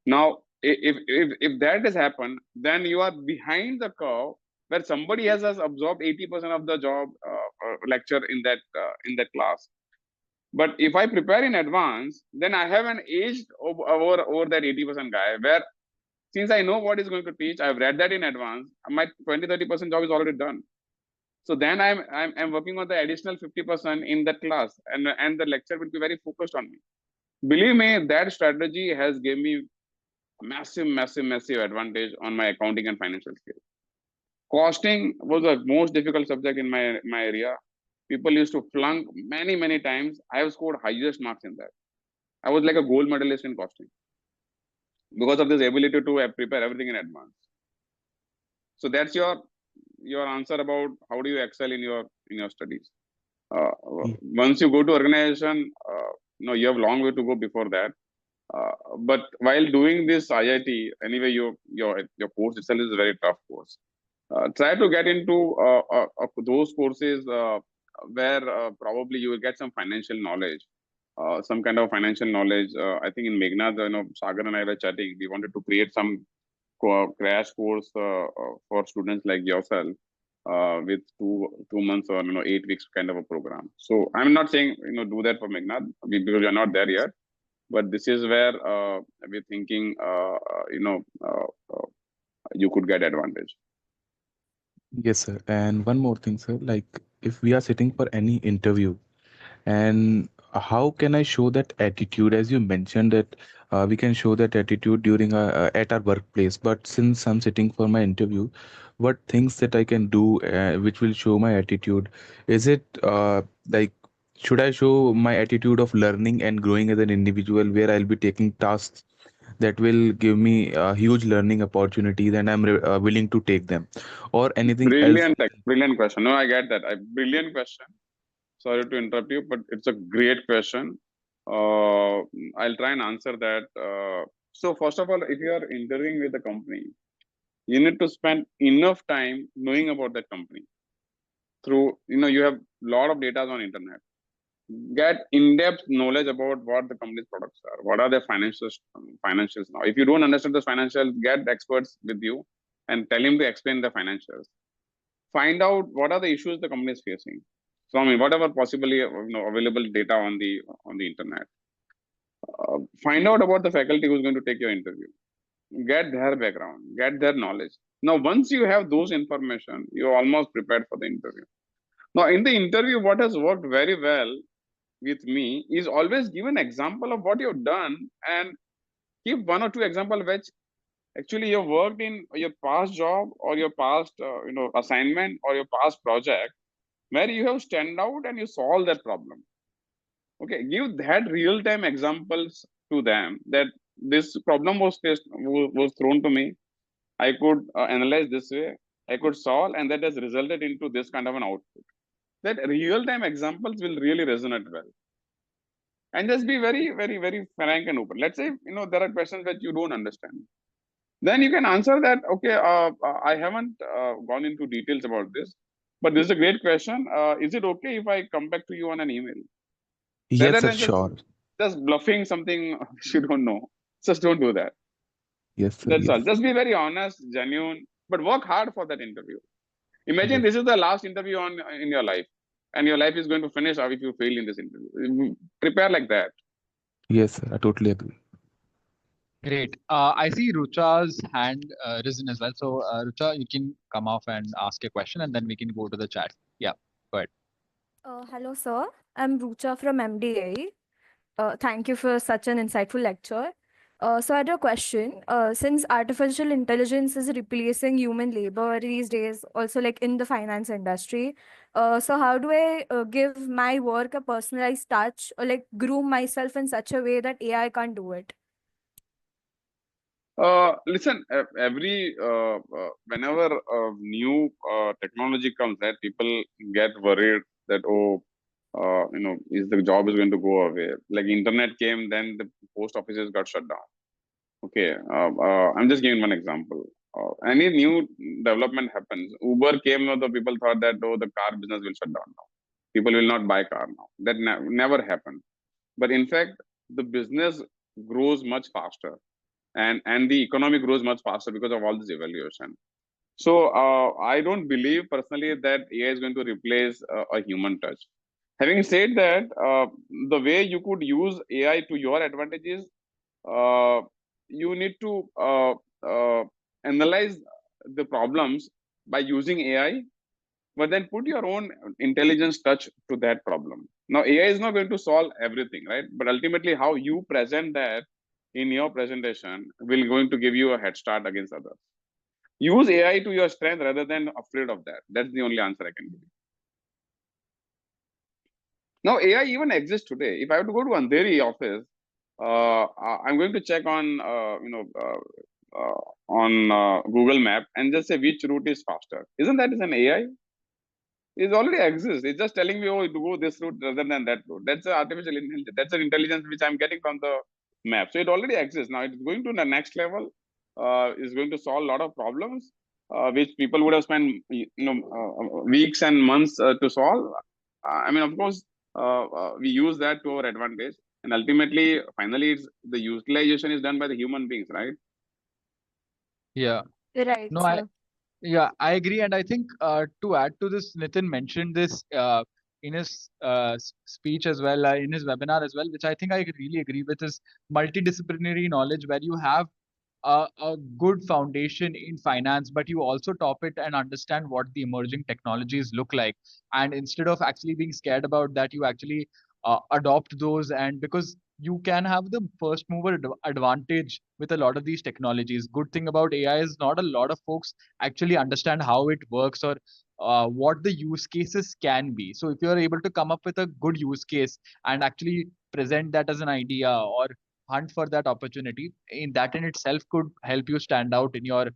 Now, if that has happened, then you are behind the curve where somebody has absorbed 80% of the job lecture in that class. But if I prepare in advance, then I have an edge over that 80% guy, where since I know what he's going to teach, I've read that in advance, my 20-30% job is already done. So then I'm working on the additional 50% in that class, and the lecture will be very focused on me. Believe me, that strategy has given me massive advantage on my accounting and financial skills. Costing was the most difficult subject in my area. People used to flunk many times. I have scored highest marks in that. I was like a gold medalist in costing because of this ability to prepare everything in advance. So that's your answer about how do you excel in your studies. Uh, Ye- Once you go to organization, you have a long way to go before that. But while doing this IIT, anyway, your course itself is a very tough course. Try to get into those courses where probably you will get some financial knowledge, some kind of financial knowledge. I think in Meghnad, Sagar and I were chatting. We wanted to create some crash course for students like yourself with 2 months or 8 weeks kind of a program. So I'm not saying do that for Meghnad because we are not there yet, but this is where we're thinking you could get advantage. Yes, sir. And one more thing, sir. Like, if we are sitting for any interview, and how can I show that attitude? As you mentioned that we can show that attitude during at our workplace. But since I'm sitting for my interview, what things that I can do which will show my attitude? Is it like should I show my attitude of learning and growing as an individual, where I'll be taking tasks that will give me huge learning opportunities, and I'm willing to take them, or anything else within? Brilliant question. No, I get that. Brilliant question. Sorry to interrupt you, but it's a great question. I'll try and answer that. So first of all, if you are interviewing with a company, you need to spend enough time knowing about that company. Through you have a lot of data on internet. Get in-depth knowledge about what the company's products are, what are their financials now. If you don't understand the financials, get experts with you and tell him to explain the financials. Find out what are the issues the company is facing from whatever possibly available data on the internet. Find out about the faculty who's going to take your interview. Get their background, get their knowledge. Now, once you have those information, you're almost prepared for the interview. Now, in the interview, what has worked very well with me is always give an example of what you've done and give one or two example which actually you worked in your past job or your past assignment or your past project where you have stand out and you solve that problem. Okay, give that real time examples to them that this problem was thrown to me. I could analyze this way, I could solve, and that has resulted into this kind of an output. That real time examples will really resonate well. And just be very frank and open. Let's say there are questions that you don't understand, then you can answer that. Okay, I haven't gone into details about this, but this is a great question. Is it okay if I come back to you on an email? Yes, rather sir, than sure. just bluffing something which you don't know. Just don't do that. Yes, sir, That's all. yes. Just be very honest, genuine, but work hard for that interview. Imagine Yes. this is the last interview in your life, and your life is going to finish if you fail in this interview. Prepare like that. Yes, sir, I totally agree. Great. I see Rucha's hand risen as well. So, Rucha, you can come off and ask a question, and then we can go to the chat. Yeah, go ahead. Hello, sir. I'm Rucha from MDA. Thank you for such an insightful lecture. So, I had a question. Since artificial intelligence is replacing human labor these days, also like in the finance industry, so how do I give my work a personalized touch or like groom myself in such a way that AI can't do it? Listen, every whenever new technology comes, that people get worried that is the job is going to go away. Like internet came, then the post offices got shut down. Okay, I'm just giving one example. Any new development happens. Uber came, the people thought that the car business will shut down now. People will not buy car now. That never happened. But in fact, the business grows much faster, and the economy grows much faster because of all this evaluation. So I don't believe personally that AI is going to replace a human touch. Having said that, the way you could use AI to your advantages, uh, you need to analyze the problems by using AI, but then put your own intelligence touch to that problem. Now, AI is not going to solve everything, right? But ultimately, how you present that in your presentation will going to give you a head start against others. Use AI to your strength rather than afraid of that. That's the only answer I can give. Now, AI even exists today. If I have to go to Andheri office, I'm going to check on Google Map and just say which route is faster. Isn't that is an AI? It already exists. It's just telling me, oh, to go this route rather than that route. That's an artificial intelligence. That's an intelligence which I'm getting from the map. So it already exists. Now it's going to the next level. Is going to solve a lot of problems which people would have spent, weeks and months to solve. I mean, of course, we use that to our advantage, and ultimately, finally, the utilization is done by the human beings, right? Yeah. Right, No, sir. yeah, I agree. And I think to add to this, Nitin mentioned this in his speech as well, in his webinar as well, which I think I really agree with, is multidisciplinary knowledge, where you have a good foundation in finance, but you also top it and understand what the emerging technologies look like. And instead of actually being scared about that, you actually adopt those. And because you can have the first mover advantage with a lot of these technologies. Good thing about AI is not a lot of folks actually understand how it works, or what the use cases can be. So if you're able to come up with a good use case and actually present that as an idea, or hunt for that opportunity, in that in itself could help you stand out in your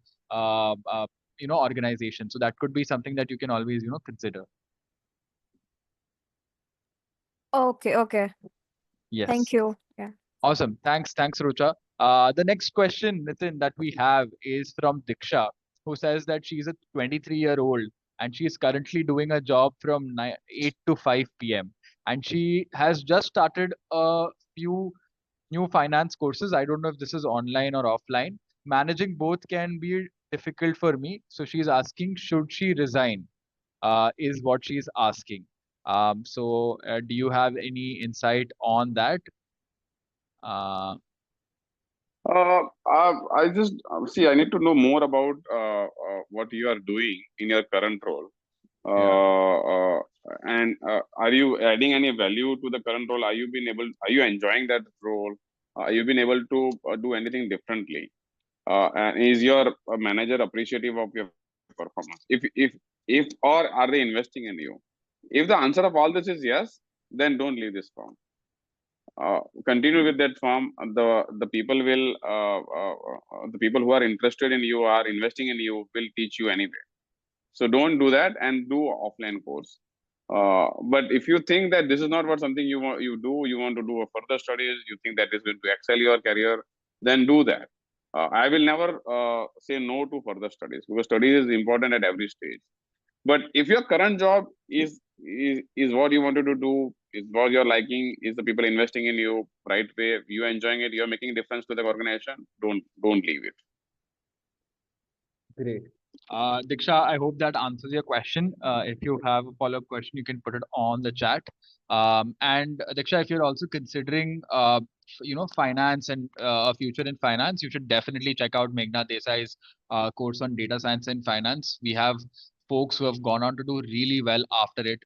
organization. So that could be something that you can always consider. Okay, okay. Thank Yes. you. Yeah. Awesome. Thanks, Rucha. The next question, Nitin, that we have is from Diksha, who says that she's a 23-year-old and she is currently doing a job from 8 to 5 p.m. And she has just started a few new finance courses. I don't know if this is online or offline. Managing both can be difficult for me. So she's asking, should she resign? Is what she's asking. Do you have any insight on that? Uh, I just see. I need to know more about what you are doing in your current role. yeah. And are you adding any value to the current role? Are you enjoying that role? Are you been able to do anything differently? And is your manager appreciative of your performance? If or are they investing in you? If the answer of all this is yes, then don't leave this firm. Continue with that firm. The people will the people who are interested in you, are investing in you, will teach you anyway. So don't do that and do offline course. But if you think that this is not what something you want to do a further studies, you think that is going to excel your career, then do that. I will never say no to further studies, because studies is important at every stage. But if your current job is what you wanted to do, is what you're liking, is the people investing in you right way, you enjoying it, you're making a difference to the organization, don't leave it. Great. Diksha, I hope that answers your question. If you have a follow-up question, you can put it on the chat. And Diksha, if you're also considering, finance and a future in finance, you should definitely check out Meghnad Desai's course on data science and finance. We have folks who have gone on to do really well after it.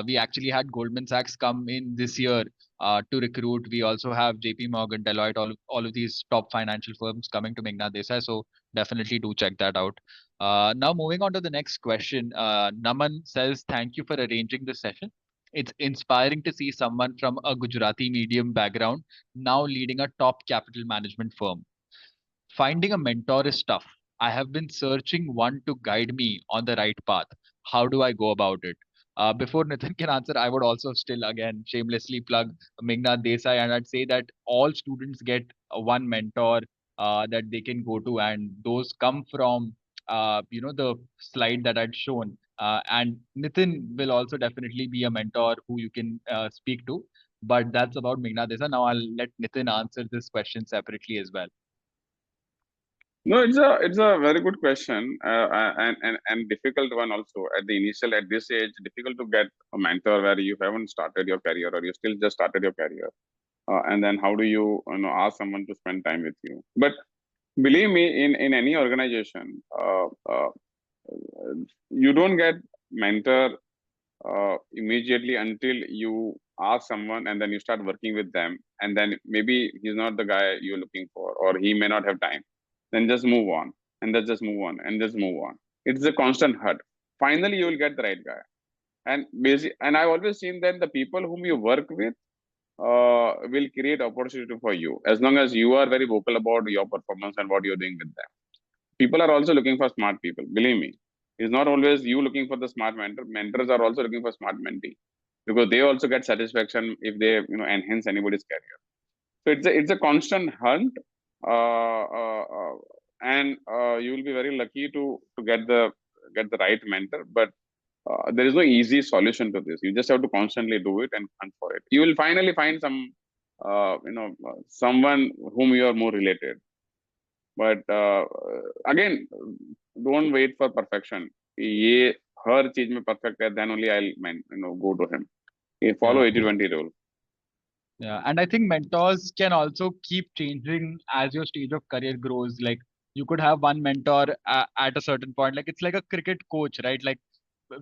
We actually had Goldman Sachs come in this year to recruit. We also have JP Morgan, Deloitte, all of these top financial firms coming to Meghnad Desai. So definitely do check that out. Now, moving on to the next question. Naman says, thank you for arranging this session. It's inspiring to see someone from a Gujarati medium background now leading a top capital management firm. Finding a mentor is tough. I have been searching one to guide me on the right path. How do I go about it? Before Nitin can answer, I would also still again shamelessly plug Meghnad Desai, and I'd say that all students get one mentor that they can go to, and those come from the slide that I'd shown. And Nitin will also definitely be a mentor who you can speak to. But that's about Meghnad Desai. Now I'll let Nitin answer this question separately as well. No, it's a very good question, and difficult one also at this age, difficult to get a mentor where you haven't started your career or you still just started your career, and then how do you ask someone to spend time with you? But believe me, in any organization, you don't get mentor immediately until you ask someone and then you start working with them, and then maybe he's not the guy you're looking for, or he may not have time. Then just move on, and then just move on, and just move on. It's a constant hunt. Finally, you will get the right guy. And I've always seen that the people whom you work with will create opportunity for you as long as you are very vocal about your performance and what you're doing with them. People are also looking for smart people. Believe me, it's not always you looking for the smart mentor. Mentors are also looking for smart mentee because they also get satisfaction if they enhance anybody's career. So it's a constant hunt, and you will be very lucky to get the right mentor. But there is no easy solution to this. You just have to constantly do it and hunt for it. You will finally find someone whom you are more related. But again, don't wait for perfection. ये हर चीज में perfect है, then only I'll go to him. Follow 80-20 rule. Yeah, and I think mentors can also keep changing as your stage of career grows. Like you could have one mentor at a certain point. Like it's like a cricket coach, right? Like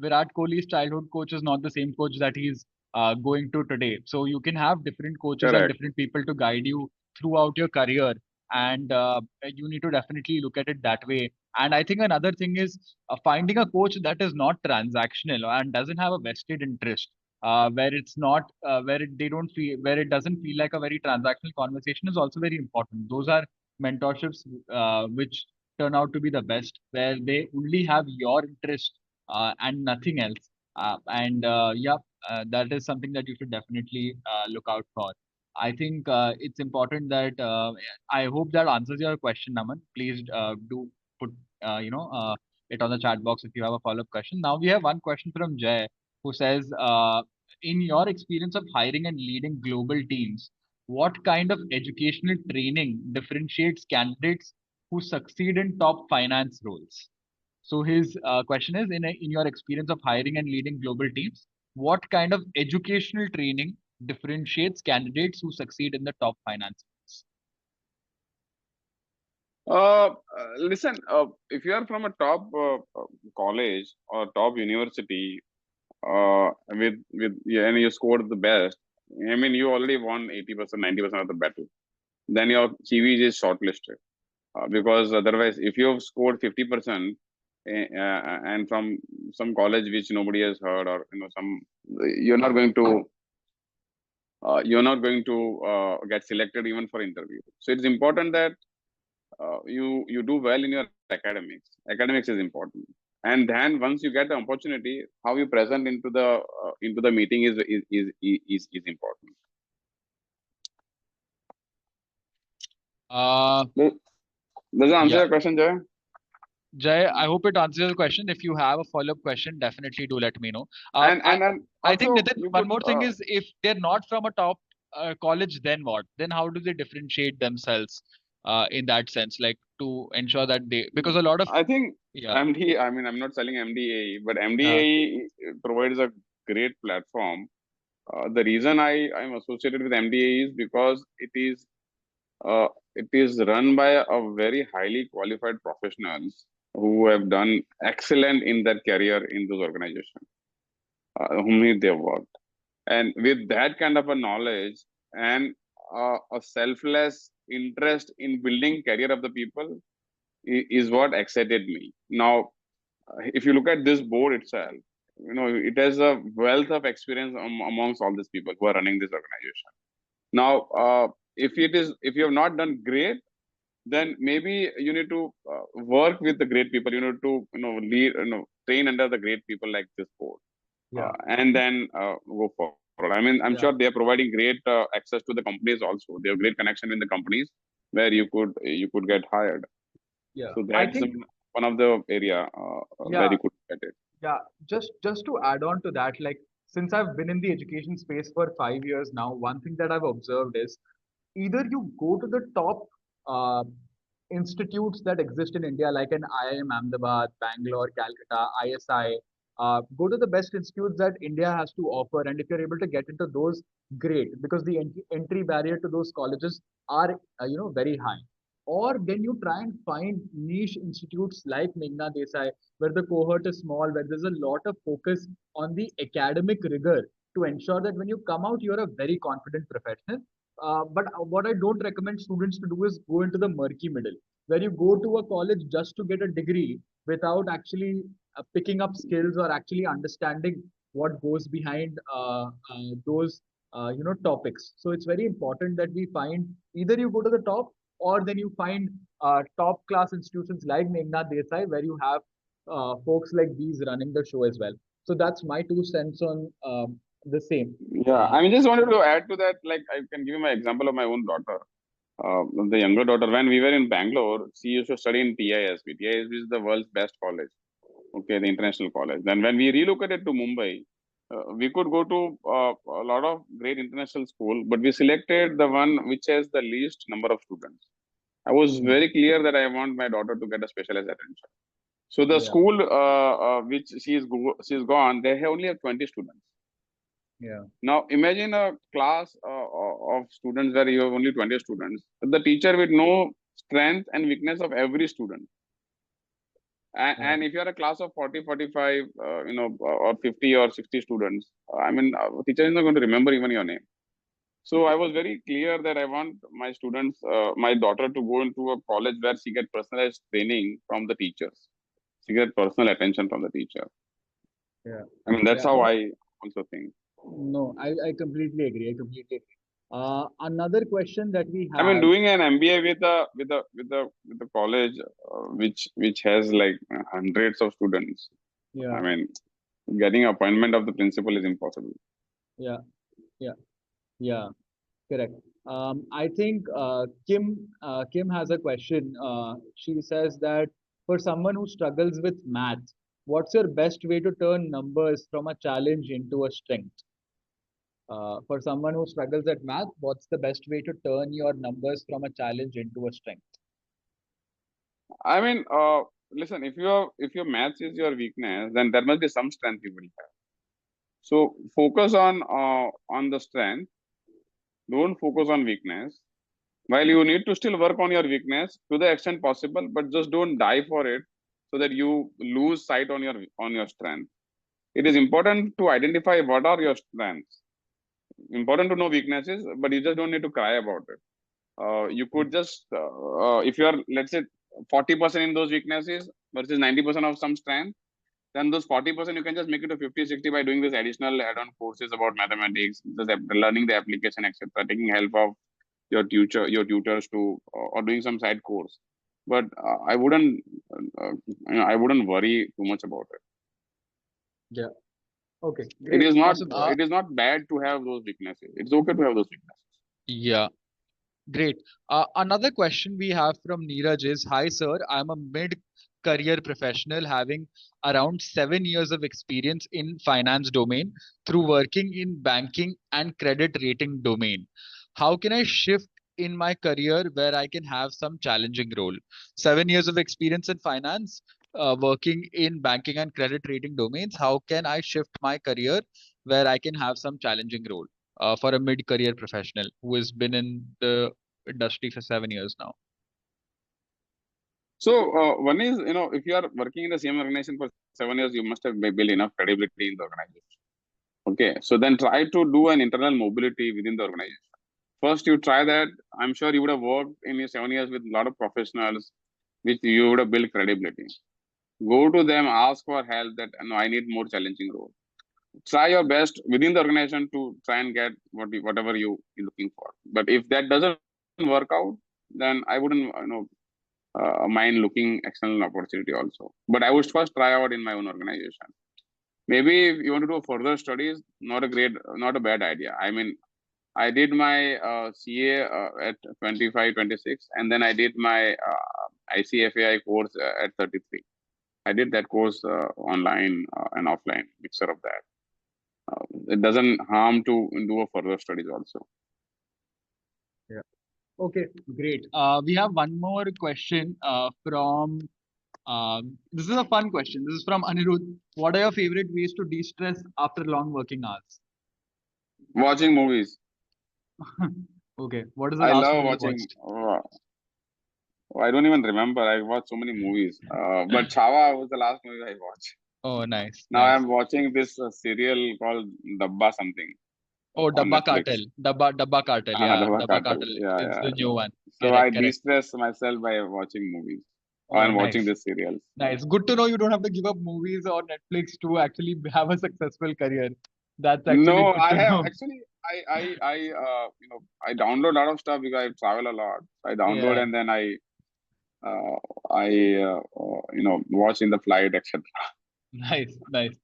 Virat Kohli's childhood coach is not the same coach that he's going to today. So you can have different coaches and Correct. different people to guide you throughout your career, and you need to definitely look at it that way. And I think another thing is finding a coach that is not transactional and doesn't have a vested interest, where it's not they don't feel, where it doesn't feel like a very transactional conversation, is also very important. Those are mentorships which turn out to be the best, where they only have your interest and nothing else. That is something that you should definitely look out for. I think it's important that I hope that answers your question, Naman. Please do put it on the chat box if you have a follow-up question. Now we have one question from Jay, who says, in your experience of hiring and leading global teams, what kind of educational training differentiates candidates who succeed in top finance roles? So his question is, in your experience of hiring and leading global teams, what kind of educational training differentiates candidates who succeed in the top finance roles? Listen, if you are from a top college or top university, and you scored the best, I mean, you already won 80%, 90% of the battle. Then your CV is shortlisted. Because otherwise, if you have scored 50% and from some college which nobody has heard, or you're not going to get selected even for interview. So it's important that you do well in your academics. Academics is important, and then once you get the opportunity, how you present into the meeting is important. Does it answer your question, Jay? Jay, I hope it answers your question. If you have a follow-up question, definitely do let me know. And I think, also Nitin, you one could more thing is, if they're not from a top college, then what? Then how do they differentiate themselves in that sense, like to ensure that they, because a lot of, I think yeah, MD, I mean, I'm not selling MDA, but yeah, MDA provides a great platform. The reason I'm associated with MDA is because it is run by a very highly qualified professionals who have done excellent in their career in those organizations, whom they have worked. And with that kind of a knowledge and a selfless interest in building career of the people is what excited me. Now, if you look at this board itself, it has a wealth of experience amongst all these people who are running this organization. Now, if you have not done great, then maybe you need to work with the great people. You need to lead, train under the great people like this board, yeah, and then go forward. I mean, I'm sure yeah, they are providing great access to the companies also. They have great connection in the companies where you could get hired. yeah. So I that's think, one of the area where yeah, you could get it. yeah. Just to add on to that, like since I've been in the education space for 5 years now, one thing that I've observed is either you go to the top uh, institutes that exist in India, like an IIM Ahmedabad, Bangalore, Calcutta, ISI. Go to the best institutes that India has to offer, and if you're able to get into those, great, because the entry barrier to those colleges are very high. Or then you try and find niche institutes like Meghnad Desai, where the cohort is small, where there's a lot of focus on the academic rigor to ensure that when you come out, you're a very confident professional. But what I don't recommend students to do is go into the murky middle, where you go to a college just to get a degree without actually picking up skills or actually understanding what goes behind those topics. So it's very important that we find either you go to the top or then you find top class institutions like Meghnad Desai, where you have folks like these running the show as well. So that's my 2 cents on the same. Yeah, Uh, I mean, just wanted to add to that. Like, I can give you my example of my own daughter. The younger daughter, when we were in Bangalore, she used to study in TISB. TISB is the world's best college, okay, the international college. Then when we relocated to Mumbai, we could go to a lot of great international school, but we selected the one which has the least number of students. I was hmm, very clear that I want my daughter to get a specialized attention. So the yeah, school which she's gone, they only have 20 students. yeah, Now imagine a class of students where you have only 20 students. The teacher will know strength and weakness of every student. yeah, And if you are a class of 40, 45, or 50 or 60 students, I mean, teacher is not going to remember even your name. So I was very clear that I want my students, my daughter to go into a college where she get personalized training from the teachers. She get personal attention from the teacher. yeah, I mean, that's yeah. how No, I also think. no, I completely agree. I completely agree. Another question that we I mean, have, doing an MBA with a college which has like hundreds of students. I yeah, mean, getting appointment of the principal is impossible. yeah, yeah, yeah, correct. I think Kim has a question. She says that for someone who struggles with math, what's your best way to turn numbers from a challenge into a strength? For someone who struggles at math, what's the best way to turn your numbers from a challenge into a strength? I mean, listen, if your maths is your weakness, then there must be some strength you will have. So focus on the strength. Don't focus on weakness. While you need to still work on your weakness to the extent possible, but just don't die for it so that you lose sight on your strength. It is important to identify what are your strengths. Important to know weaknesses, but you just don't need to cry about it. You could just if you are, let's say, 40% in those weaknesses versus 90% of some strength, then those 40% you can just make it to 50, 60 by doing this additional add-on courses about mathematics, just learning the application, etc., taking help of your tutors to, or doing some side course. But I wouldn't worry too much about it. Yeah. Okay, It great. is not Awesome. it is not bad to have those weaknesses. It's okay to have those weaknesses. Yeah, great. Another question we have from Neeraj is, hi sir, I'm a career professional having around 7 years of experience in finance domain through working in banking and credit rating domain. How can I shift in my career where I can have some challenging role? 7 years of experience in finance, working in banking and credit rating domains. How can I shift my career where I can have some challenging role for a mid-career professional who has been in the industry for 7 years now? So one is, if you are working in the same organization for 7 years, you must have built enough credibility in the organization. Okay, so then try to do an internal mobility within the organization. First, you try that. I'm sure you would have worked in your 7 years with a lot of professionals, which you would have built credibility. Go to them, ask for help. That no, I need more challenging role. Try your best within the organization to try and get whatever you're looking for. But if that doesn't work out, then I wouldn't, mind looking external opportunity also. But I would first try out in my own organization. Maybe if you want to do further studies, not a bad idea. I mean, I did my CA at 25, 26, and then I did my ICFAI course at 33. I did that course online and offline, mixture of that. It doesn't harm to do a further studies also. Yeah. Okay, great. We have one more question from. This is a fun question. This is from Anirudh. What are your favorite ways to de-stress after long working hours? Watching movies. Okay. What is the I last love movie you watching. watched? I don't even remember. I watched so many movies. But Chava was the last movie I watched. Oh, nice. Now Nice. I'm watching this serial called Dabba something Oh, on Dabba Netflix. Cartel. Dabba Cartel. Yeah, Dabba Dabba Cartel. Cartel Yeah, is yeah. the new one. So I Correct. de-stress myself by watching movies Oh, and watching nice. these serials. Nice. Good to know you don't have to give up movies or Netflix to actually have a successful career. That's actually No, good I to have know. actually I download a lot of stuff because I travel a lot. I download Yeah. and then watch in the flight, etc. Nice. Nice.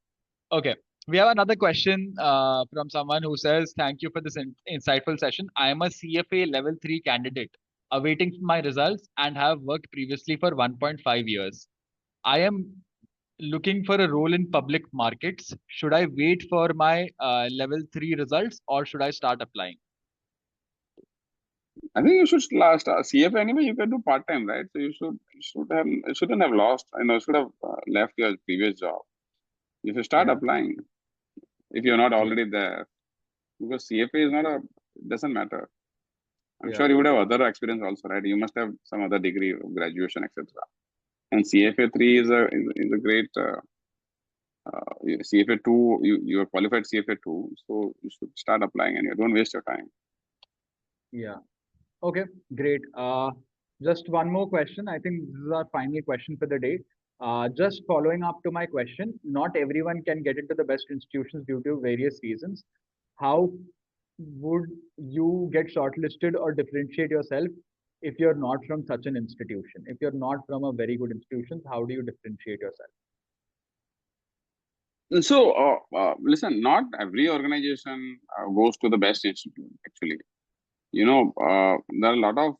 Okay. We have another question from someone who says, thank you for this insightful session. I am a CFA level 3 candidate awaiting my results and have worked previously for 1.5 years. I am looking for a role in public markets. Should I wait for my level 3 results or should I start applying? I think you should last CFA anyway. You can do part time, right? So you shouldn't have lost. Should have left your previous job. You should start Yeah. applying if you're not Yeah. already there, because CFA is not doesn't matter. I'm Yeah. sure you would have other experience also, right? You must have some other degree, graduation, etc. And CFA 3 is a great CFA 2. You are qualified CFA 2, so you should start applying and you don't waste your time. Yeah. Okay, great. Just one more question. I think this is our final question for the day. Just following up to my question, not everyone can get into the best institutions due to various reasons. How would you get shortlisted or differentiate yourself if you're not from such an institution? If you're not from a very good institution, how do you differentiate yourself? So, listen, not every organization goes to the best institute, actually. There are a lot of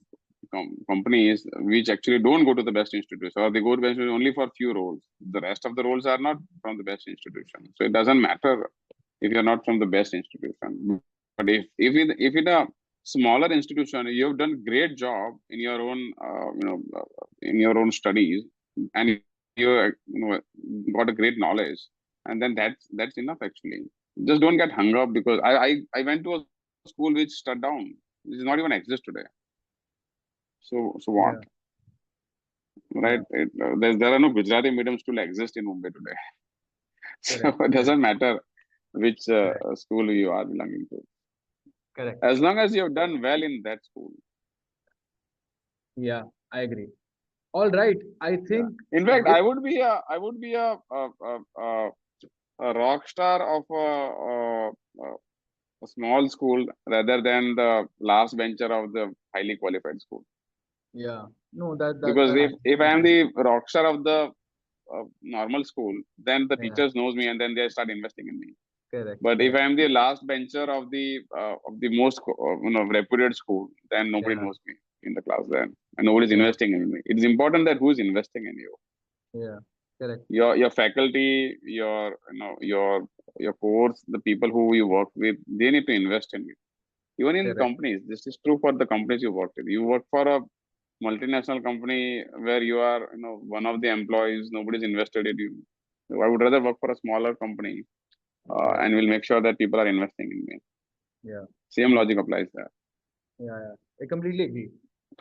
companies which actually don't go to the best institutes, or they go to the best institute only for few roles. The rest of the roles are not from the best institution. So it doesn't matter if you're not from the best institution. But if in a smaller institution, you've done great job in your own, in your own studies, and got a great knowledge, and then that's enough actually. Just don't get hung up, because I went to a school which shut down, which does not even exist today. So what? Right? There are no Gujarati medium school exist in Mumbai today. So it doesn't matter which school you are belonging to. Correct. As long as you have done well in that school. Yeah, I agree. All right. I think. In fact, I would be a rock star of a small school rather than the last bencher of the highly qualified school. Yeah. No, that Because if I am absolutely. the rock star of the normal school, then the Yeah. teachers knows me and then they start investing in me. Correct. But if I Correct. am the last bencher of the most reputed school, then nobody Yeah. knows me in the class then, and nobody is Yeah. investing in me. It is important that who is investing in you. Yeah. Correct. Your faculty, your course, the people who you work with, they need to invest in you. Even in Correct. companies, this is true for the companies you work with. You work for a multinational company where you are, one of the employees, nobody's invested in you. I would rather work for a smaller company, Right. and will make sure that people are investing in me. Yeah. Same No. logic applies there. Yeah. Yeah. I completely agree.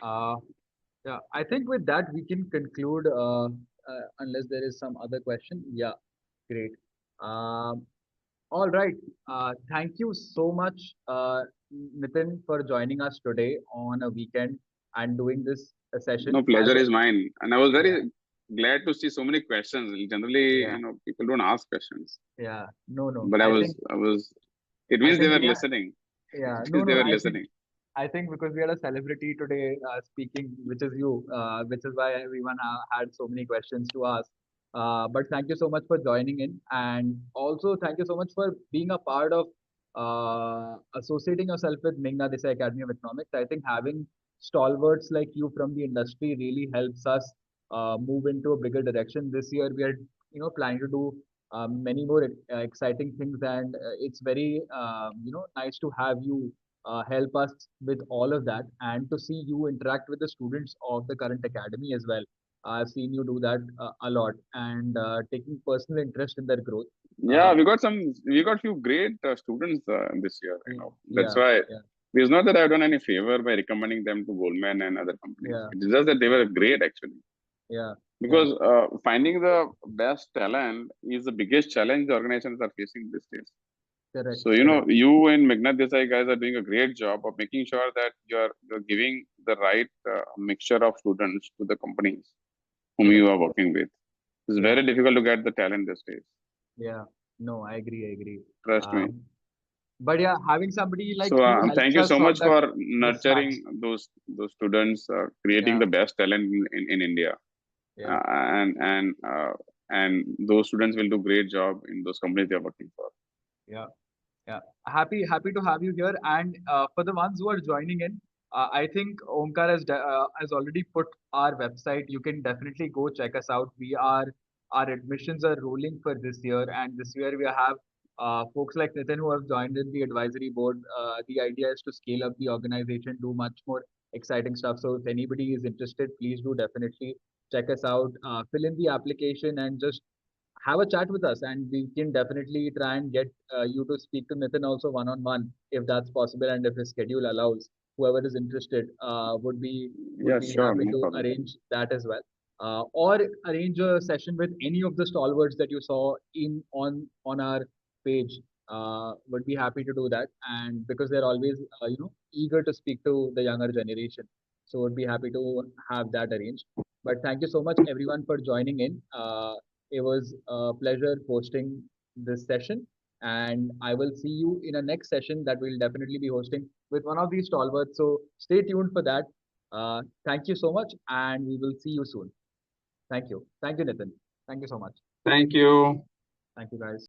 Uh, yeah. I think with that we can conclude. Unless there is some other question. Yeah. Great. Um, all right. Thank you so much, Nitin, for joining us today on a weekend and doing this No, session. pleasure is mine. And I was Yeah, very glad to see so many questions. Generally, yeah, people don't ask questions. yeah. No, no. But I was, it I means they think were we are. listening. Yeah. It No, means they no. were listening. I think because we had a celebrity today speaking, which is you, which is why everyone had so many questions to ask. But thank you so much for joining in, and also thank you so much for being a part of associating yourself with Meghnad Desai Academy of Economics. I think having stalwarts like you from the industry really helps us move into a bigger direction. This year we are, planning to do many more exciting things, and it's very, nice to have you help us with all of that and to see you interact with the students of the current academy as well. I've seen you do that a lot and taking personal interest in their growth. Yeah, Uh, we got few great students this year. That's yeah, why yeah, it's not that I've done any favor by recommending them to Goldman and other companies. yeah, It's just that they were great actually. yeah, yeah, Because finding the best talent is the biggest challenge the organizations are facing these days. correct, So, correct. you and Meghnad Desai guys are doing a great job of making sure that you're giving the right mixture of students to the companies whom you Correct. are working with. It's Yeah, very difficult to get the talent these days. yeah. No, I agree, I agree. Trust me. Um, but yeah, having somebody like So, you thank helps you us so solve much that for mismatch. nurturing those students, creating Yeah, the best talent in India, yeah, and those students will do great job in those companies they are working for. yeah. Yeah, happy to have you here. And for the ones who are joining in, I think Omkar has already put our website. You can definitely go check us out. Our admissions are rolling for this year, and this year we have folks like Nitin who have joined in the advisory board. The idea is to scale up the organization, do much more exciting stuff. So if anybody is interested, please do definitely check us out. Fill in the application and just have a chat with us, and we can definitely try and get you to speak to Nitin also one on one if that's possible, and if his schedule allows. Whoever is interested would Yeah, be sure, happy no to problem. arrange that as well, or arrange a session with any of the stalwarts that you saw in on our page. Would be happy to do that, and because they're always eager to speak to the younger generation, so would be happy to have that arranged. But thank you so much everyone for joining in. It was a pleasure hosting this session, and I will see you in a next session that we'll definitely be hosting with one of these stalwarts. So stay tuned for that. Thank you so much, and we will see you soon. Thank you. Thank you, Nitin. Thank you so much. Thank you. Thank you, guys.